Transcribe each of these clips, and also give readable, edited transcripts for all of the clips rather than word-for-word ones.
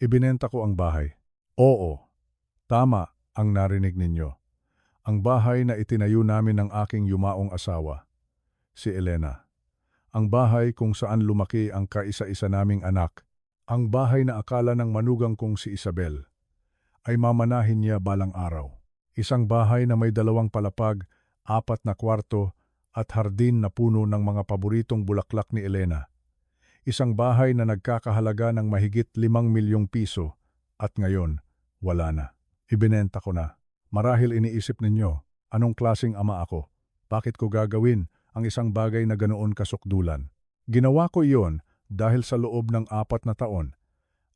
Ibinenta ko ang bahay. Oo, tama ang narinig ninyo. Ang bahay na itinayo namin ng aking yumaong asawa, si Elena. Ang bahay kung saan lumaki ang kaisa-isa naming anak. Ang bahay na akala ng manugang kong si Isabel ay mamanahin niya balang araw. Isang bahay na may 2 palapag, 4 na kwarto at hardin na puno ng mga paboritong bulaklak ni Elena. Isang bahay na nagkakahalaga ng mahigit 5 milyong piso at ngayon wala na. Ibinenta ko na. Marahil iniisip ninyo, anong klaseng ama ako? Bakit ko gagawin ang isang bagay na ganoon kasukdulan? Ginawa ko iyon dahil sa loob ng 4 na taon,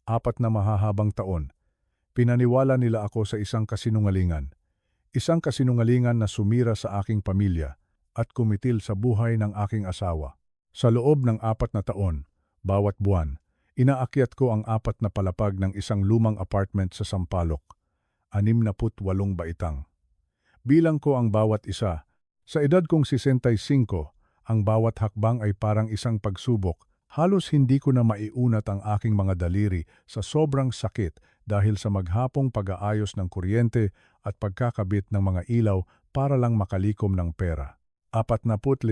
4 na mahahabang taon, pinaniwala nila ako sa isang kasinungalingan. Isang kasinungalingan na sumira sa aking pamilya at kumitil sa buhay ng aking asawa. Sa loob ng 4 na taon, bawat buwan, inaakyat ko ang 4 na palapag ng isang lumang apartment sa Sampaloc, 68 baitang. Bilang ko ang bawat isa, sa edad kong 65, ang bawat hakbang ay parang isang pagsubok. Halos hindi ko na maiunat ang aking mga daliri sa sobrang sakit dahil sa maghapong pag-aayos ng kuryente at pagkakabit ng mga ilaw para lang makalikom ng pera. 45,000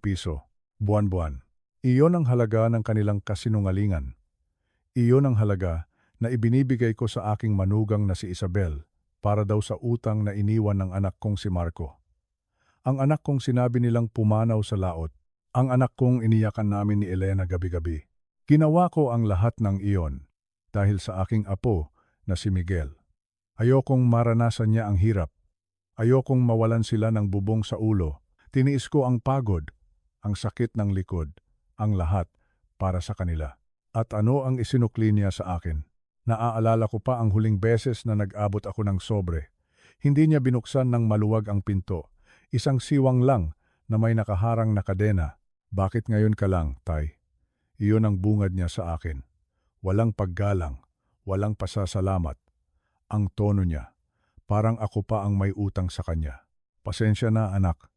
piso, buwan-buwan. Iyon ang halaga ng kanilang kasinungalingan. Iyon ang halaga na ibinibigay ko sa aking manugang na si Isabel para daw sa utang na iniwan ng anak kong si Marco. Ang anak kong sinabi nilang pumanaw sa laot. Ang anak kong iniyakan namin ni Elena gabi-gabi. Ginawa ko ang lahat ng iyon dahil sa aking apo na si Miguel. Ayokong maranasan niya ang hirap. Ayokong mawalan sila ng bubong sa ulo. Tiniis ko ang pagod, ang sakit ng likod, ang lahat para sa kanila. At ano ang isinukli niya sa akin? Naaalala ko pa ang huling beses na nag-abot ako ng sobre. Hindi niya binuksan ng maluwag ang pinto. Isang siwang lang na may nakaharang na kadena. Bakit ngayon ka lang, Tay? Iyon ang bungad niya sa akin. Walang paggalang, walang pasasalamat. Ang tono niya, parang ako pa ang may utang sa kanya. Pasensya na, anak.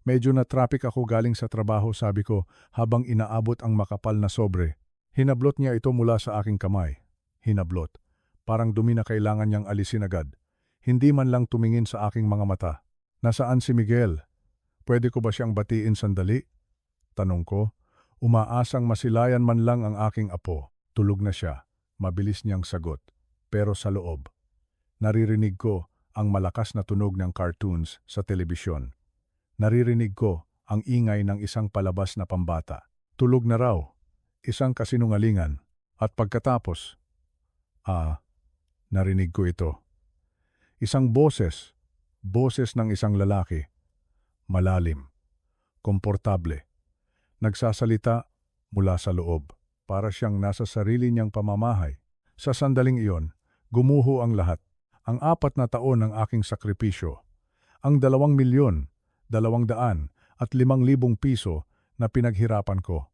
Medyo na-traffic ako galing sa trabaho, sabi ko habang inaabot ang makapal na sobre. Hinablot niya ito mula sa aking kamay. Hinablot. Parang dumi na kailangan niyang alisin agad. Hindi man lang tumingin sa aking mga mata. Nasaan si Miguel? Pwede ko ba siyang batiin sandali? Tanong ko, umaasang masilayan man lang ang aking apo. Tulog na siya, mabilis niyang sagot. Pero sa loob, naririnig ko ang malakas na tunog ng cartoons sa telebisyon. Naririnig ko ang ingay ng isang palabas na pambata. Tulog na raw, isang kasinungalingan. At pagkatapos, narinig ko ito. Isang boses ng isang lalaki. Malalim, komportable. Nagsasalita mula sa loob, para siyang nasa sarili niyang pamamahay. Sa sandaling iyon, gumuho ang lahat. Ang 4 na taon ng aking sakripisyo. Ang 2,200,000 at 5,000 piso na pinaghirapan ko.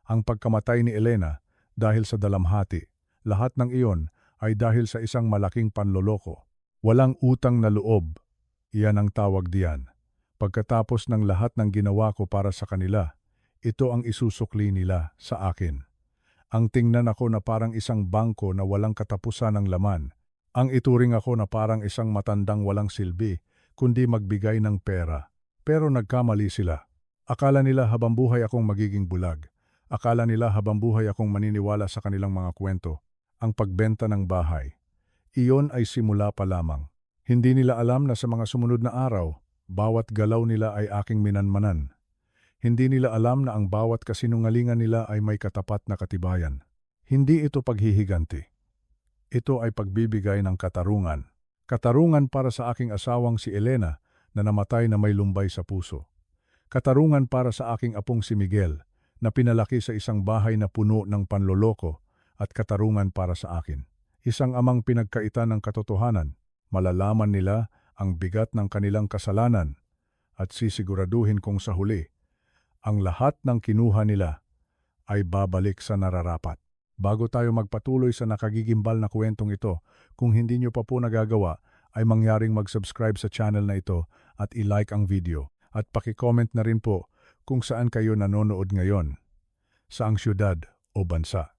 Ang pagkamatay ni Elena dahil sa dalamhati. Lahat ng iyon ay dahil sa isang malaking panloloko. Walang utang na loob. Iyan ang tawag diyan. Pagkatapos ng lahat ng ginawa ko para sa kanila, ito ang isusukli nila sa akin. Ang tingnan ako na parang isang bangko na walang katapusan ng laman. Ang ituring ako na parang isang matandang walang silbi, kundi magbigay ng pera. Pero nagkamali sila. Akala nila habang buhay akong magiging bulag. Akala nila habang buhay akong maniniwala sa kanilang mga kwento. Ang pagbenta ng bahay. Iyon ay simula pa lamang. Hindi nila alam na sa mga sumunod na araw, bawat galaw nila ay aking minanmanan. Hindi nila alam na ang bawat kasinungalingan nila ay may katapat na katibayan. Hindi ito paghihiganti. Ito ay pagbibigay ng katarungan. Katarungan para sa aking asawang si Elena na namatay na may lumbay sa puso. Katarungan para sa aking apong si Miguel na pinalaki sa isang bahay na puno ng panloloko at katarungan para sa akin. Isang amang pinagkaitan ng katotohanan. Malalaman nila ang bigat ng kanilang kasalanan at sisiguraduhin kong sa huli, ang lahat ng kinuha nila ay babalik sa nararapat. Bago tayo magpatuloy sa nakagigimbal na kwentong ito, kung hindi nyo pa po nagagawa, ay mangyaring mag-subscribe sa channel na ito at i-like ang video. At paki-comment na rin po kung saan kayo nanonood ngayon, saang syudad o bansa.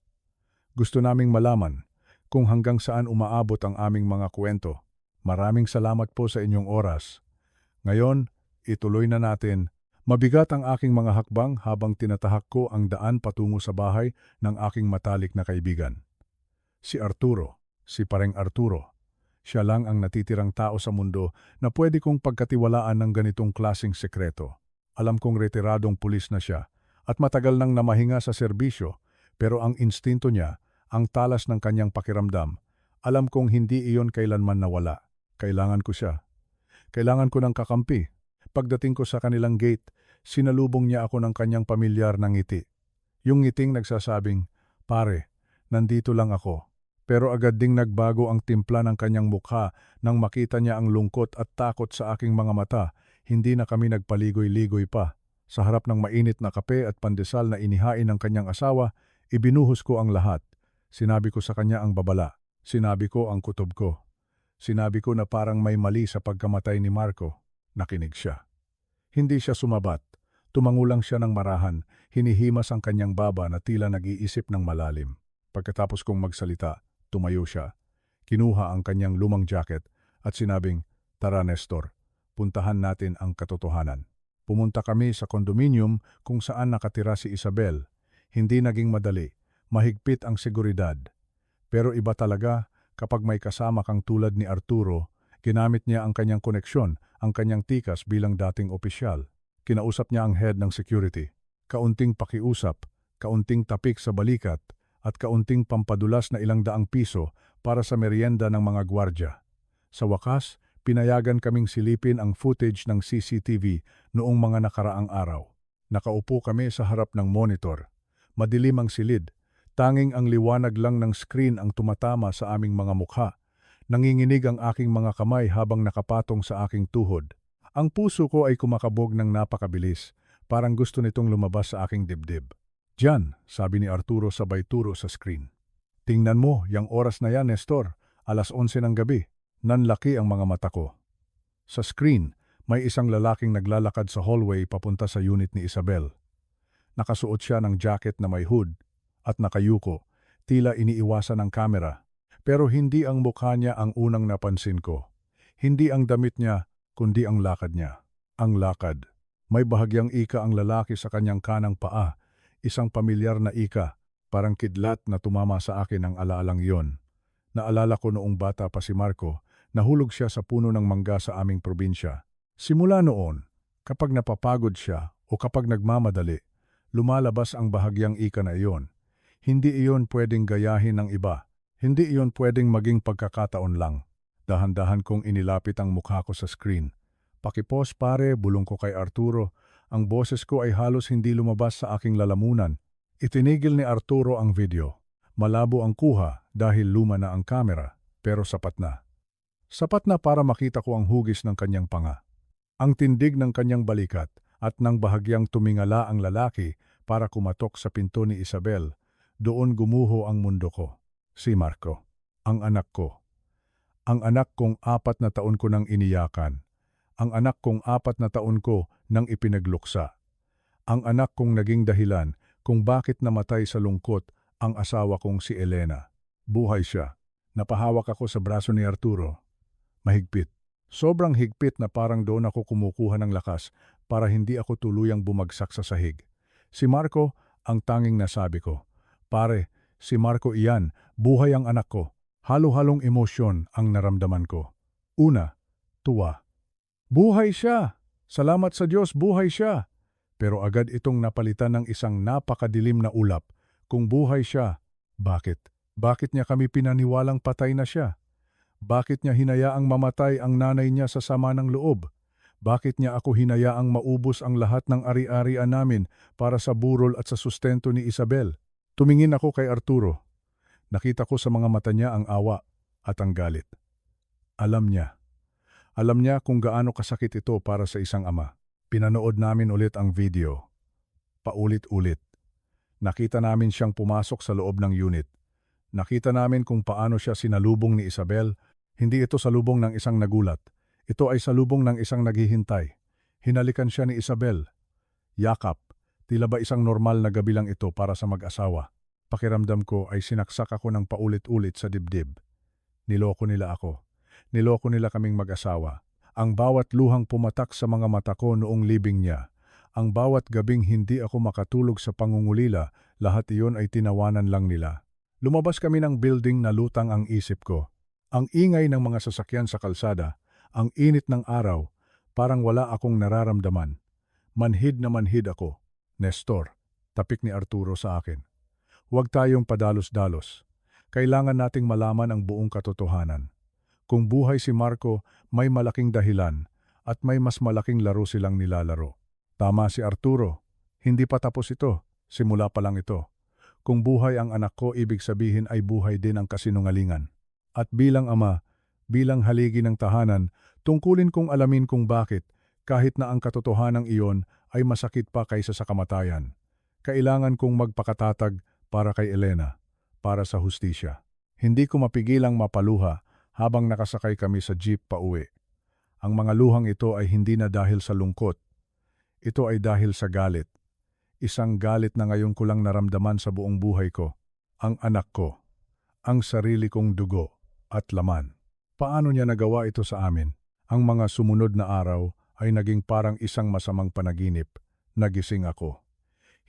Gusto naming malaman kung hanggang saan umaabot ang aming mga kwento. Maraming salamat po sa inyong oras. Ngayon, ituloy na natin. Mabigat ang aking mga hakbang habang tinatahak ko ang daan patungo sa bahay ng aking matalik na kaibigan. Si Arturo, si Pareng Arturo. Siya lang ang natitirang tao sa mundo na pwede kong pagkatiwalaan ng ganitong klaseng sekreto. Alam kong retiradong pulis na siya at matagal nang namahinga sa serbisyo, pero ang instinto niya, ang talas ng kanyang pakiramdam, alam kong hindi iyon kailanman nawala. Kailangan ko siya. Kailangan ko ng kakampi. Pagdating ko sa kanilang gate, sinalubong niya ako ng kanyang pamilyar na ngiti. Yung ngiting nagsasabing, "Pare, nandito lang ako." Pero agad ding nagbago ang timpla ng kanyang mukha nang makita niya ang lungkot at takot sa aking mga mata. Hindi na kami nagpaligoy-ligoy pa. Sa harap ng mainit na kape at pandesal na inihain ng kanyang asawa, ibinuhos ko ang lahat. Sinabi ko sa kanya ang babala. Sinabi ko ang kutob ko. Sinabi ko na parang may mali sa pagkamatay ni Marco. Nakinig siya. Hindi siya sumabat. Tumangulang siya ng marahan, hinihimas ang kanyang baba na tila nag-iisip ng malalim. Pagkatapos kong magsalita, tumayo siya. Kinuha ang kanyang lumang jacket at sinabing, "Tara Nestor, puntahan natin ang katotohanan." Pumunta kami sa kondominium kung saan nakatira si Isabel. Hindi naging madali, mahigpit ang seguridad. Pero iba talaga kapag may kasama kang tulad ni Arturo. Ginamit niya ang kanyang koneksyon, ang kanyang tikas bilang dating opisyal. Kinausap niya ang head ng security. Kaunting pakiusap, kaunting tapik sa balikat, at kaunting pampadulas na ₱100 para sa merienda ng mga gwardya. Sa wakas, pinayagan kaming silipin ang footage ng CCTV noong mga nakaraang araw. Nakaupo kami sa harap ng monitor. Madilim ang silid. Tanging ang liwanag lang ng screen ang tumatama sa aming mga mukha. Nanginginig ang aking mga kamay habang nakapatong sa aking tuhod. Ang puso ko ay kumakabog ng napakabilis, parang gusto nitong lumabas sa aking dibdib. "Diyan," sabi ni Arturo sabay turo sa screen. "Tingnan mo, yang oras na yan, Nestor, 11:00 ng gabi." Nanlaki ang mga mata ko. Sa screen, may isang lalaking naglalakad sa hallway papunta sa unit ni Isabel. Nakasuot siya ng jacket na may hood at nakayuko, tila iniiwasan ng kamera. Pero hindi ang mukha niya ang unang napansin ko. Hindi ang damit niya, kundi ang lakad niya. Ang lakad. May bahagyang ika ang lalaki sa kanyang kanang paa, isang pamilyar na ika, parang kidlat na tumama sa akin ang alaalang iyon. Naalala ko noong bata pa si Marco, nahulog siya sa puno ng mangga sa aming probinsya. Simula noon, kapag napapagod siya o kapag nagmamadali, lumalabas ang bahagyang ika na iyon. Hindi iyon pwedeng gayahin ng iba. Hindi iyon pwedeng maging pagkakataon lang. Dahan-dahan kong inilapit ang mukha ko sa screen. "Pakipos pare," bulong ko kay Arturo. Ang boses ko ay halos hindi lumabas sa aking lalamunan. Itinigil ni Arturo ang video. Malabo ang kuha dahil luma na ang kamera, pero sapat na. Sapat na para makita ko ang hugis ng kanyang panga. Ang tindig ng kanyang balikat at nang bahagyang tumingala ang lalaki para kumatok sa pinto ni Isabel, doon gumuho ang mundo ko. Si Marco, ang anak ko. Ang anak kong 4 na taon ko nang iniyakan. Ang anak kong 4 na taon ko nang ipinagluksa. Ang anak kong naging dahilan kung bakit namatay sa lungkot ang asawa kong si Elena. Buhay siya. Napahawak ako sa braso ni Arturo. Mahigpit. Sobrang higpit na parang doon ako kumukuha ng lakas para hindi ako tuluyang bumagsak sa sahig. Si Marco ang tanging nasabi ko. "Pare, si Marco iyan, buhay ang anak ko." Halo-halong emosyon ang naramdaman ko. Una, tuwa. Buhay siya! Salamat sa Diyos, buhay siya! Pero agad itong napalitan ng isang napakadilim na ulap. Kung buhay siya, bakit? Bakit niya kami pinaniwalang patay na siya? Bakit niya hinayaang mamatay ang nanay niya sa sama ng loob? Bakit niya ako hinayaang maubos ang lahat ng ari-arian namin para sa burol at sa sustento ni Isabel? Tumingin ako kay Arturo. Nakita ko sa mga mata niya ang awa at ang galit. Alam niya. Alam niya kung gaano kasakit ito para sa isang ama. Pinanood namin ulit ang video. Paulit-ulit. Nakita namin siyang pumasok sa loob ng unit. Nakita namin kung paano siya sinalubong ni Isabel. Hindi ito salubong ng isang nagulat. Ito ay salubong ng isang naghihintay. Hinalikan siya ni Isabel. Yakap. Tila ba isang normal na gabi lang ito para sa mag-asawa. Pakiramdam ko ay sinaksak ako ng paulit-ulit sa dibdib. Niloko nila ako. Niloko nila kaming mag-asawa. Ang bawat luhang pumatak sa mga mata ko noong libing niya. Ang bawat gabing hindi ako makatulog sa pangungulila, lahat iyon ay tinawanan lang nila. Lumabas kami ng building na lutang ang isip ko. Ang ingay ng mga sasakyan sa kalsada, ang init ng araw, parang wala akong nararamdaman. Manhid na manhid ako. Nestor, tapik ni Arturo sa akin. Huwag tayong padalos-dalos. Kailangan nating malaman ang buong katotohanan. Kung buhay si Marco, may malaking dahilan at may mas malaking laro silang nilalaro. Tama si Arturo. Hindi pa tapos ito. Simula pa lang ito. Kung buhay ang anak ko, ibig sabihin ay buhay din ang kasinungalingan. At bilang ama, bilang haligi ng tahanan, tungkulin kong alamin kung bakit, kahit na ang katotohanan iyon ay masakit pa kaysa sa kamatayan. Kailangan kong magpakatatag para kay Elena, para sa hustisya. Hindi ko mapigilang mapaluha habang nakasakay kami sa jeep pauwi. Ang mga luhang ito ay hindi na dahil sa lungkot. Ito ay dahil sa galit. Isang galit na ngayon ko lang naramdaman sa buong buhay ko. Ang anak ko. Ang sarili kong dugo at laman. Paano niya nagawa ito sa amin? Ang mga sumunod na araw ay naging parang isang masamang panaginip. Nagising ako.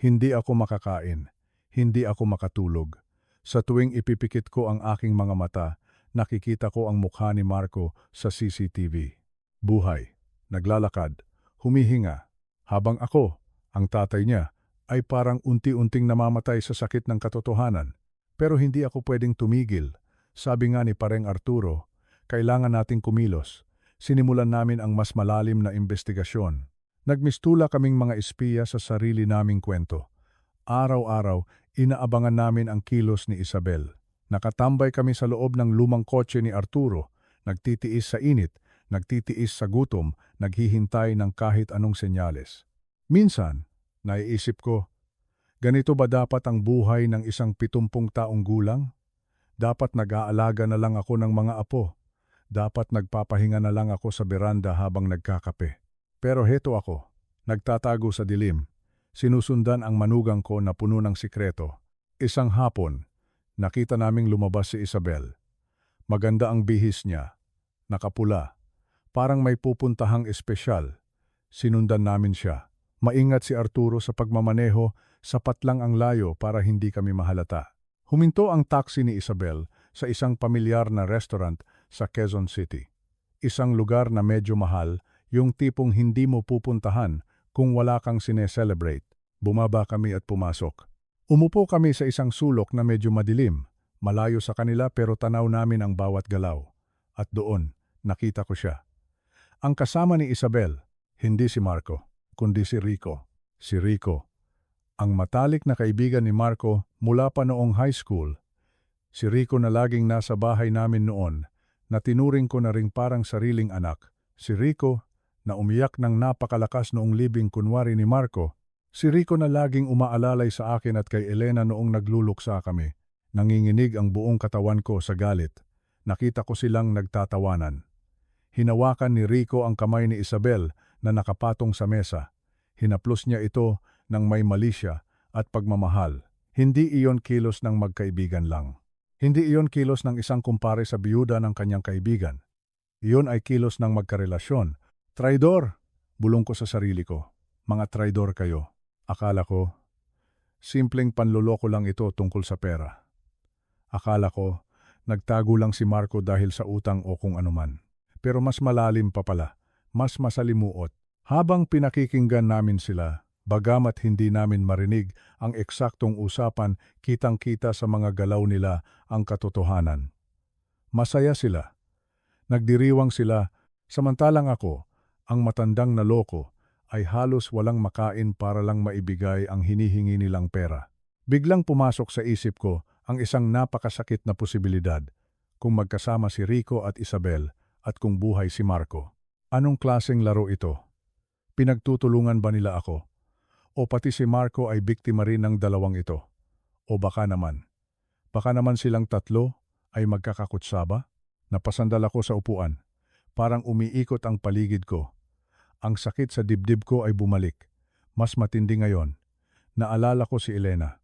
Hindi ako makakain. Hindi ako makatulog. Sa tuwing ipipikit ko ang aking mga mata, nakikita ko ang mukha ni Marco sa CCTV. Buhay, naglalakad, humihinga, habang ako, ang tatay niya, ay parang unti-unting namamatay sa sakit ng katotohanan. Pero hindi ako pwedeng tumigil. Sabi nga ni Pareng Arturo, kailangan nating kumilos. Sinimulan namin ang mas malalim na investigasyon. Nagmistula kaming mga espiya sa sarili naming kwento. Araw-araw, inaabangan namin ang kilos ni Isabel. Nakatambay kami sa loob ng lumang kotse ni Arturo, nagtitiis sa init, nagtitiis sa gutom, naghihintay ng kahit anong senyales. Minsan, naiisip ko, ganito ba dapat ang buhay ng isang 70 taong gulang? Dapat nag-aalaga na lang ako ng mga apo. Dapat nagpapahinga na lang ako sa beranda habang nagkakape. Pero heto ako, nagtatago sa dilim. Sinusundan ang manugang ko na puno ng sikreto. Isang hapon, nakita naming lumabas si Isabel. Maganda ang bihis niya, nakapula, parang may pupuntahang espesyal. Sinundan namin siya. Maingat si Arturo sa pagmamaneho, sapat lang ang layo para hindi kami mahalata. Huminto ang taxi ni Isabel sa isang pamilyar na restaurant sa Quezon City. Isang lugar na medyo mahal, yung tipong hindi mo pupuntahan kung wala kang sine-celebrate. Bumaba kami at pumasok. Umupo kami sa isang sulok na medyo madilim, malayo sa kanila pero tanaw namin ang bawat galaw. At doon, nakita ko siya. Ang kasama ni Isabel, hindi si Marco, kundi si Rico. Si Rico, ang matalik na kaibigan ni Marco mula pa noong high school. Si Rico na laging nasa bahay namin noon, na tinuring ko na ring parang sariling anak. Si Rico, na umiyak ng napakalakas noong libing kunwari ni Marco. Si Rico na laging umaalalay sa akin at kay Elena noong nagluluksa kami. Nanginginig ang buong katawan ko sa galit. Nakita ko silang nagtatawanan. Hinawakan ni Rico ang kamay ni Isabel na nakapatong sa mesa. Hinaplos niya ito ng may malisya at pagmamahal. Hindi iyon kilos ng magkaibigan lang. Hindi iyon kilos ng isang kumpare sa biyuda ng kanyang kaibigan. Iyon ay kilos ng magkarelasyon. Traidor! Bulong ko sa sarili ko. Mga traidor kayo. Akala ko, simpleng panloloko lang ito tungkol sa pera. Akala ko, nagtago lang si Marco dahil sa utang o kung anuman. Pero mas malalim pa pala, mas masalimuot. Habang pinakikinggan namin sila, bagamat hindi namin marinig ang eksaktong usapan, kitang-kita sa mga galaw nila ang katotohanan. Masaya sila. Nagdiriwang sila, samantalang ako, ang matandang naloko, ay halos walang makain para lang maibigay ang hinihingi nilang pera. Biglang pumasok sa isip ko ang isang napakasakit na posibilidad, kung magkasama si Rico at Isabel at kung buhay si Marco. Anong klaseng laro ito? Pinagtutulungan ba nila ako? O pati si Marco ay biktima rin ng dalawang ito? O baka naman silang tatlo ay magkakakutsaba? Napasandal ako sa upuan. Parang umiikot ang paligid ko. Ang sakit sa dibdib ko ay bumalik. Mas matindi ngayon. Naalala ko si Elena.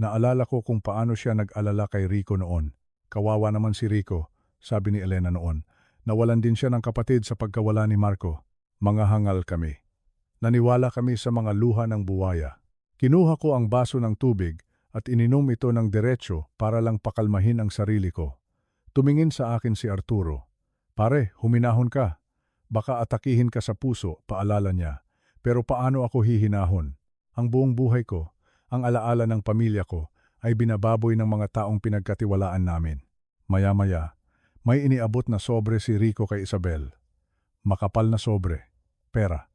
Naalala ko kung paano siya nag-alala kay Rico noon. Kawawa naman si Rico, sabi ni Elena noon. Nawalan din siya ng kapatid sa pagkawala ni Marco. Mga hangal kami. Naniwala kami sa mga luha ng buwaya. Kinuha ko ang baso ng tubig at ininom ito ng diretsyo para lang pakalmahin ang sarili ko. Tumingin sa akin si Arturo. Pare, huminahon ka. Baka atakihin ka sa puso, paalala niya. Pero paano ako hihinahon? Ang buong buhay ko, ang alaala ng pamilya ko, ay binababoy ng mga taong pinagkatiwalaan namin. Maya-maya, may iniabot na sobre si Rico kay Isabel. Makapal na sobre. Pera.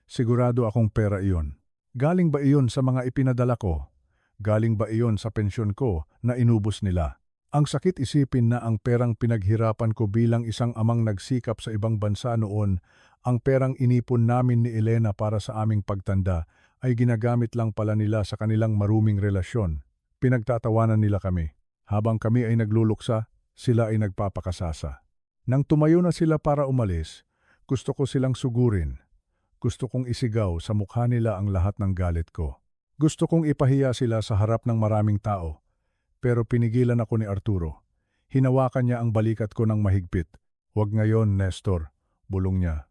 Sigurado akong pera iyon. Galing ba iyon sa mga ipinadala ko? Galing ba iyon sa pensyon ko na inubos nila? Ang sakit isipin na ang perang pinaghirapan ko bilang isang amang nagsikap sa ibang bansa noon, ang perang inipon namin ni Elena para sa aming pagtanda, ay ginagamit lang pala nila sa kanilang maruming relasyon. Pinagtatawanan nila kami. Habang kami ay nagluluksa, sila ay nagpapakasasa. Nang tumayo na sila para umalis, gusto ko silang sugurin. Gusto kong isigaw sa mukha nila ang lahat ng galit ko. Gusto kong ipahiya sila sa harap ng maraming tao. Pero pinigilan ako ni Arturo. Hinawakan niya ang balikat ko ng mahigpit. Huwag ngayon, Nestor, bulong niya.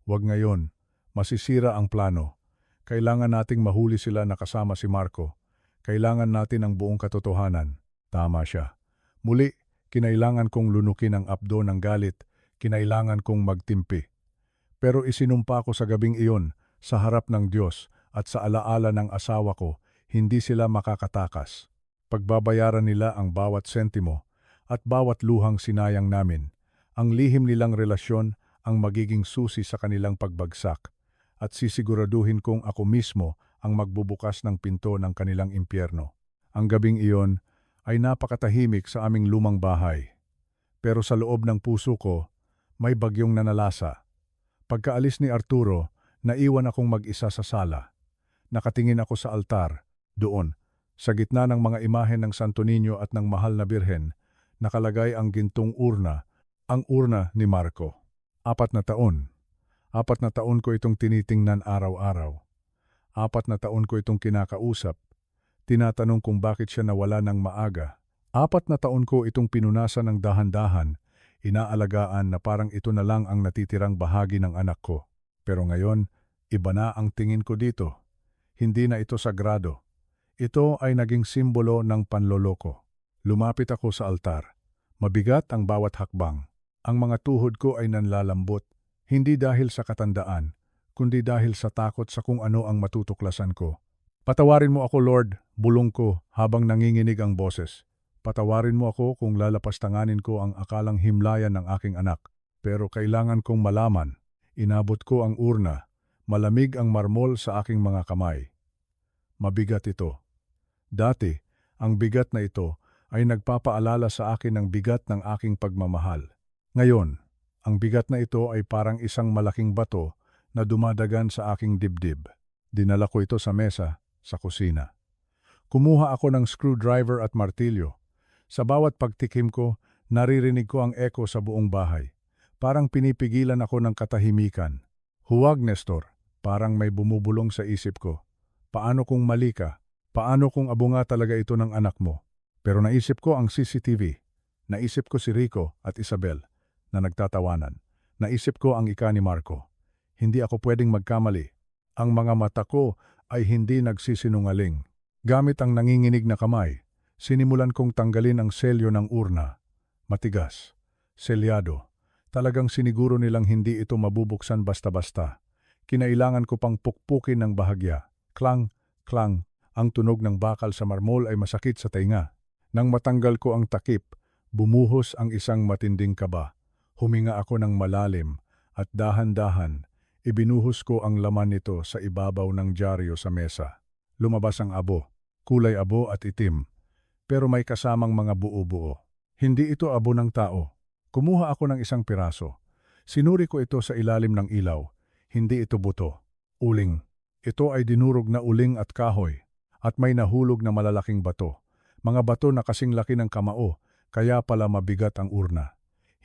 Huwag ngayon, masisira ang plano. Kailangan nating mahuli sila na kasama si Marco. Kailangan natin ang buong katotohanan. Tama siya. Muli, kinailangan kong lunukin ang abdo ng galit. Kinailangan kong magtimpi. Pero isinumpa ko sa gabing iyon, sa harap ng Diyos at sa alaala ng asawa ko, hindi sila makakatakas. Pagbabayaran nila ang bawat sentimo at bawat luhang sinayang namin. Ang lihim nilang relasyon ang magiging susi sa kanilang pagbagsak at sisiguraduhin kong ako mismo ang magbubukas ng pinto ng kanilang impyerno. Ang gabing iyon ay napakatahimik sa aming lumang bahay. Pero sa loob ng puso ko, may bagyong nanalasa. Pagkaalis ni Arturo, naiwan akong mag-isa sa sala. Nakatingin ako sa altar, doon, sa gitna ng mga imahen ng Santo Niño at ng mahal na birhen, nakalagay ang gintong urna, ang urna ni Marco. 4 na taon. 4 na taon ko itong tinitingnan araw-araw. 4 na taon ko itong kinakausap. Tinatanong kung bakit siya nawala ng maaga. 4 na taon ko itong pinunasan ng dahan-dahan, inaalagaan na parang ito na lang ang natitirang bahagi ng anak ko. Pero ngayon, iba na ang tingin ko dito. Hindi na ito sagrado. Ito ay naging simbolo ng panloloko. Lumapit ako sa altar. Mabigat ang bawat hakbang. Ang mga tuhod ko ay nanlalambot, hindi dahil sa katandaan, kundi dahil sa takot sa kung ano ang matutuklasan ko. Patawarin mo ako, Lord, bulong ko habang nanginginig ang boses. Patawarin mo ako kung lalapastanganin ko ang akalang himlayan ng aking anak. Pero kailangan kong malaman. Inabot ko ang urna. Malamig ang marmol sa aking mga kamay. Mabigat ito. Dati, ang bigat na ito ay nagpapaalala sa akin ng bigat ng aking pagmamahal. Ngayon, ang bigat na ito ay parang isang malaking bato na dumadagan sa aking dibdib. Dinala ko ito sa mesa, sa kusina. Kumuha ako ng screwdriver at martilyo. Sa bawat pagtikim ko, naririnig ko ang echo sa buong bahay. Parang pinipigilan ako ng katahimikan. Huwag, Nestor, parang may bumubulong sa isip ko. Paano kung mali ka? Paano kung abo nga talaga ito ng anak mo? Pero naisip ko ang CCTV. Naisip ko si Rico at Isabel na nagtatawanan. Naisip ko ang ika ni Marco. Hindi ako pwedeng magkamali. Ang mga mata ko ay hindi nagsisinungaling. Gamit ang nanginginig na kamay, sinimulan kong tanggalin ang selyo ng urna. Matigas. Selyado. Talagang siniguro nilang hindi ito mabubuksan basta-basta. Kinailangan ko pang pukpukin ng bahagya. Klang, klang. Ang tunog ng bakal sa marmol ay masakit sa tainga. Nang matanggal ko ang takip, bumuhos ang isang matinding kaba. Huminga ako ng malalim at dahan-dahan, ibinuhos ko ang laman nito sa ibabaw ng dyaryo sa mesa. Lumabas ang abo, kulay abo at itim, pero may kasamang mga buo-buo. Hindi ito abo ng tao. Kumuha ako ng isang piraso. Sinuri ko ito sa ilalim ng ilaw. Hindi ito buto. Uling. Ito ay dinurog na uling at kahoy. At may nahulog na malalaking bato. Mga bato na kasing laki ng kamao, kaya pala mabigat ang urna.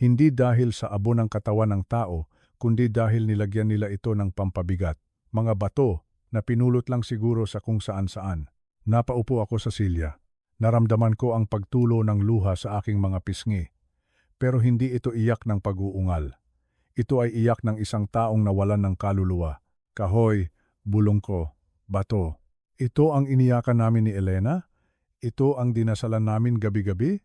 Hindi dahil sa abo ng katawan ng tao, kundi dahil nilagyan nila ito ng pampabigat. Mga bato na pinulot lang siguro sa kung saan-saan. Napaupo ako sa silya. Naramdaman ko ang pagtulo ng luha sa aking mga pisngi. Pero hindi ito iyak ng pag-uungal. Ito ay iyak ng isang taong nawalan ng kaluluwa. Kahoy, bulong ko, bato. Ito ang iniyakan namin ni Elena? Ito ang dinasalan namin gabi-gabi?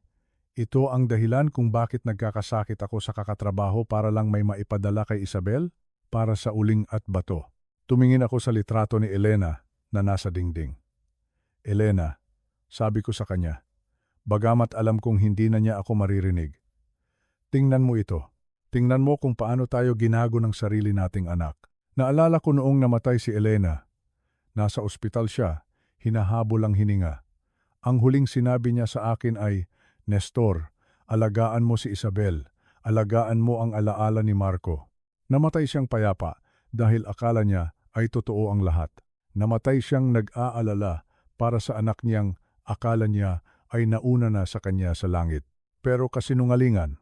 Ito ang dahilan kung bakit nagkakasakit ako sa kakatrabaho para lang may maipadala kay Isabel? Para sa uling at bato. Tumingin ako sa litrato ni Elena na nasa dingding. Elena, sabi ko sa kanya, bagamat alam kong hindi na niya ako maririnig. Tingnan mo ito. Tingnan mo kung paano tayo ginago ng sarili nating anak. Naalala ko noong namatay si Elena. Nasa ospital siya, hinahabol ang hininga. Ang huling sinabi niya sa akin ay, Nestor, alagaan mo si Isabel, alagaan mo ang alaala ni Marco. Namatay siyang payapa dahil akala niya ay totoo ang lahat. Namatay siyang nag-aalala para sa anak niyang akala niya ay nauna na sa kanya sa langit. Pero kasinungalingan,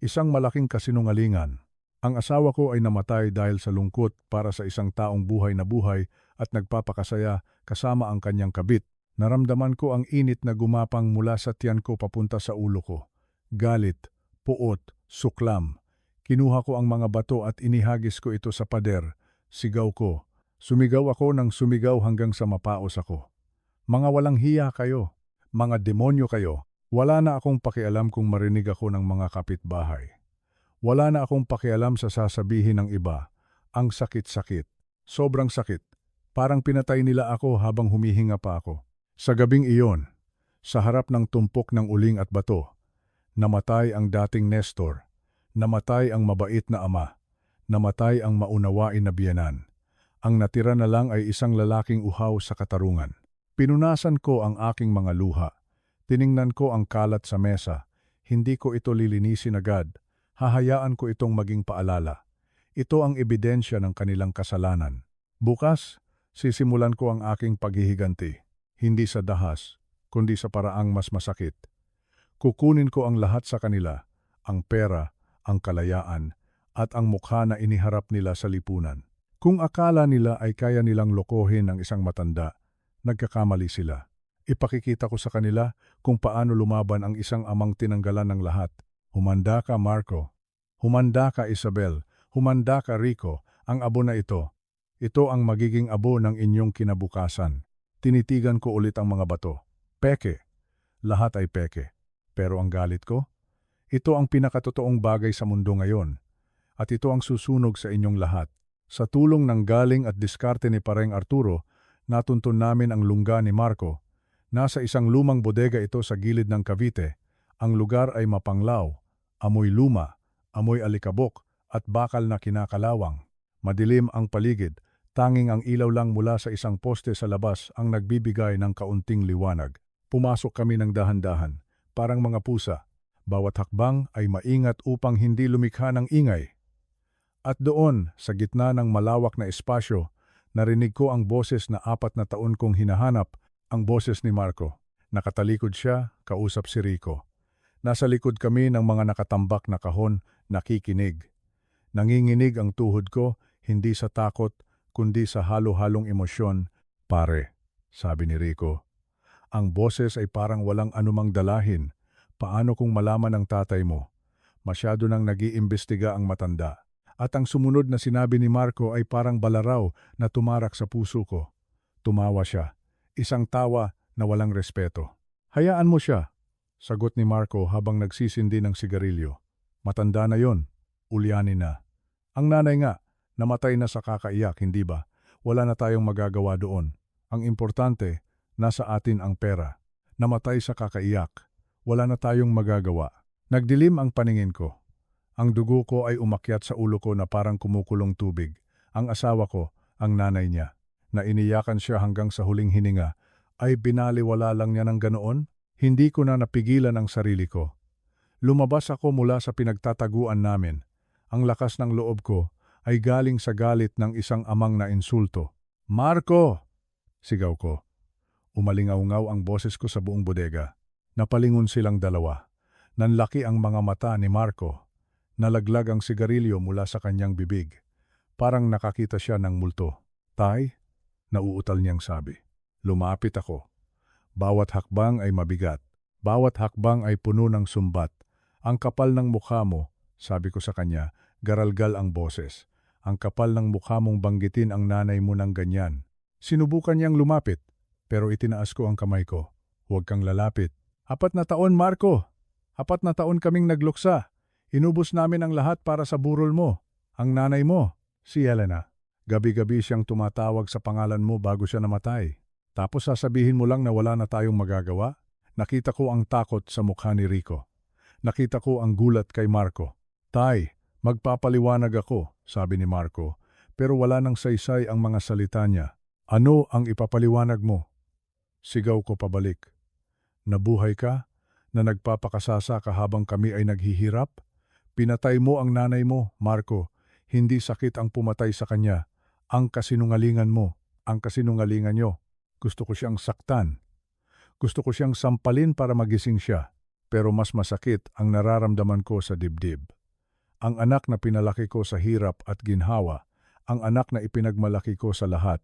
isang malaking kasinungalingan. Ang asawa ko ay namatay dahil sa lungkot para sa isang taong buhay na buhay at nagpapakasaya kasama ang kanyang kabit. Naramdaman ko ang init na gumapang mula sa tiyan ko papunta sa ulo ko. Galit, puot, suklam. Kinuha ko ang mga bato at inihagis ko ito sa pader. Sigaw ko. Sumigaw ako ng sumigaw hanggang sa mapaos ako. Mga walang hiya kayo. Mga demonyo kayo. Wala na akong pakialam kung marinig ako ng mga kapitbahay. Wala na akong pakialam sa sasabihin ng iba. Ang sakit-sakit. Sobrang sakit. Parang pinatay nila ako habang humihinga pa ako. Sa gabing iyon, sa harap ng tumpok ng uling at bato, namatay ang dating Nestor, namatay ang mabait na ama, namatay ang maunawain na biyenan. Ang natira na lang ay isang lalaking uhaw sa katarungan. Pinunasan ko ang aking mga luha. Tiningnan ko ang kalat sa mesa. Hindi ko ito lilinisin agad. Hahayaan ko itong maging paalala. Ito ang ebidensya ng kanilang kasalanan. Bukas, sisimulan ko ang aking paghihiganti. Hindi sa dahas, kundi sa paraang mas masakit. Kukunin ko ang lahat sa kanila, ang pera, ang kalayaan, at ang mukha na iniharap nila sa lipunan. Kung akala nila ay kaya nilang lokohin ang isang matanda, nagkakamali sila. Ipakikita ko sa kanila kung paano lumaban ang isang amang tinanggalan ng lahat. Humanda ka, Marco. Humanda ka, Isabel. Humanda ka, Rico. Ang abo na ito. Ito ang magiging abo ng inyong kinabukasan. Tinitigan ko ulit ang mga bato. Peke. Lahat ay peke. Pero ang galit ko? Ito ang pinakatotoong bagay sa mundo ngayon. At ito ang susunog sa inyong lahat. Sa tulong ng galing at diskarte ni Pareng Arturo, natuntun namin ang lungga ni Marco. Nasa isang lumang bodega ito sa gilid ng Cavite. Ang lugar ay mapanglaw, amoy luma, amoy alikabok at bakal na kinakalawang. Madilim ang paligid. Tanging ang ilaw lang mula sa isang poste sa labas ang nagbibigay ng kaunting liwanag. Pumasok kami ng dahan-dahan, parang mga pusa. Bawat hakbang ay maingat upang hindi lumikha ng ingay. At doon, sa gitna ng malawak na espasyo, narinig ko ang boses na 4 na taon kong hinahanap, ang boses ni Marco. Nakatalikod siya, kausap si Rico. Nasa likod kami ng mga nakatambak na kahon, nakikinig. Nanginginig ang tuhod ko, hindi sa takot, kundi sa halo-halong emosyon. Pare, sabi ni Rico, ang boses ay parang walang anumang dalahin. Paano kung malaman ng tatay mo? Masyado nang nag-iimbestiga ang matanda. At ang sumunod na sinabi ni Marco ay parang balaraw na tumarak sa puso ko. Tumawa siya. Isang tawa na walang respeto. Hayaan mo siya, sagot ni Marco habang nagsisindi ng sigarilyo. Matanda na yon, ulyanin na. Ang nanay nga, namatay na sa kakaiyak, hindi ba? Wala na tayong magagawa doon. Ang importante, nasa atin ang pera. Namatay sa kakaiyak. Wala na tayong magagawa. Nagdilim ang paningin ko. Ang dugo ko ay umakyat sa ulo ko na parang kumukulong tubig. Ang asawa ko, ang nanay niya, na iniyakan siya hanggang sa huling hininga, ay binaliwala lang niya ng ganoon? Hindi ko na napigilan ang sarili ko. Lumabas ako mula sa pinagtataguan namin. Ang lakas ng loob ko ay galing sa galit ng isang amang na insulto. Marco! Sigaw ko. Umalingaw-ngaw ang boses ko sa buong bodega. Napalingon silang dalawa. Nanlaki ang mga mata ni Marco. Nalaglag ang sigarilyo mula sa kanyang bibig. Parang nakakita siya ng multo. Tay? Nauutal niyang sabi. Lumapit ako. Bawat hakbang ay mabigat. Bawat hakbang ay puno ng sumbat. Ang kapal ng mukha mo, sabi ko sa kanya, garalgal ang boses. Ang kapal ng mukha mong banggitin ang nanay mo ng ganyan. Sinubukan niyang lumapit, pero itinaas ko ang kamay ko. Huwag kang lalapit. 4 na taon, Marco. 4 na taon kaming nagluksa. Inubos namin ang lahat para sa burol mo. Ang nanay mo, si Elena. Gabi-gabi siyang tumatawag sa pangalan mo bago siya namatay. Tapos sasabihin mo lang na wala na tayong magagawa? Nakita ko ang takot sa mukha ni Rico. Nakita ko ang gulat kay Marco. Tay, magpapaliwanag ako, sabi ni Marco, pero wala nang saysay ang mga salita niya. Ano ang ipapaliwanag mo? Sigaw ko pabalik. Nabuhay ka? Na nagpapakasasa ka habang kami ay naghihirap? Pinatay mo ang nanay mo, Marco. Hindi sakit ang pumatay sa kanya. Ang kasinungalingan mo, ang kasinungalingan nyo. Gusto ko siyang saktan. Gusto ko siyang sampalin para magising siya. Pero mas masakit ang nararamdaman ko sa dibdib. Ang anak na pinalaki ko sa hirap at ginhawa, ang anak na ipinagmalaki ko sa lahat,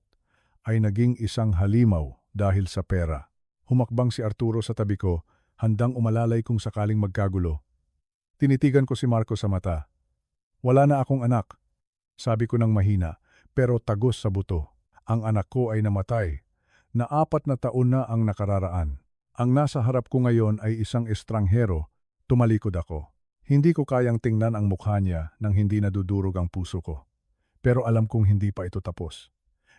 ay naging isang halimaw dahil sa pera. Humakbang si Arturo sa tabi ko, handang umalalay kung sakaling magkagulo. Tinitigan ko si Marco sa mata. Wala na akong anak, sabi ko ng mahina, pero tagos sa buto. Ang anak ko ay namatay. Na 4 na taon na ang nakararaan. Ang nasa harap ko ngayon ay isang estranghero. Tumalikod ako. Hindi ko kayang tingnan ang mukha niya nang hindi nadudurog ang puso ko. Pero alam kong hindi pa ito tapos.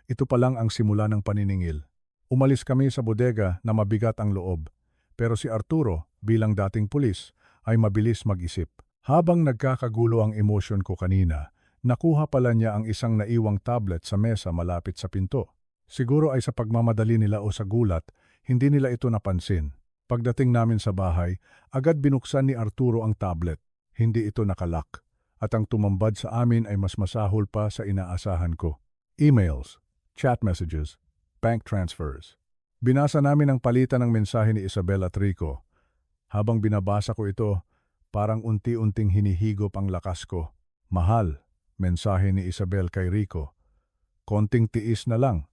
Ito pa lang ang simula ng paniningil. Umalis kami sa bodega na mabigat ang loob. Pero si Arturo, bilang dating pulis, ay mabilis mag-isip. Habang nagkakagulo ang emosyon ko kanina, nakuha pala niya ang isang naiwang tablet sa mesa malapit sa pinto. Siguro ay sa pagmamadali nila o sa gulat, hindi nila ito napansin. Pagdating namin sa bahay, agad binuksan ni Arturo ang tablet. Hindi ito nakalock. At ang tumambad sa amin ay mas masahol pa sa inaasahan ko. Emails, chat messages, bank transfers. Binasa namin ang palitan ng mensahe ni Isabel at Rico. Habang binabasa ko ito, parang unti-unting hinihigop ang lakas ko. Mahal, mensahe ni Isabel kay Rico. Konting tiis na lang.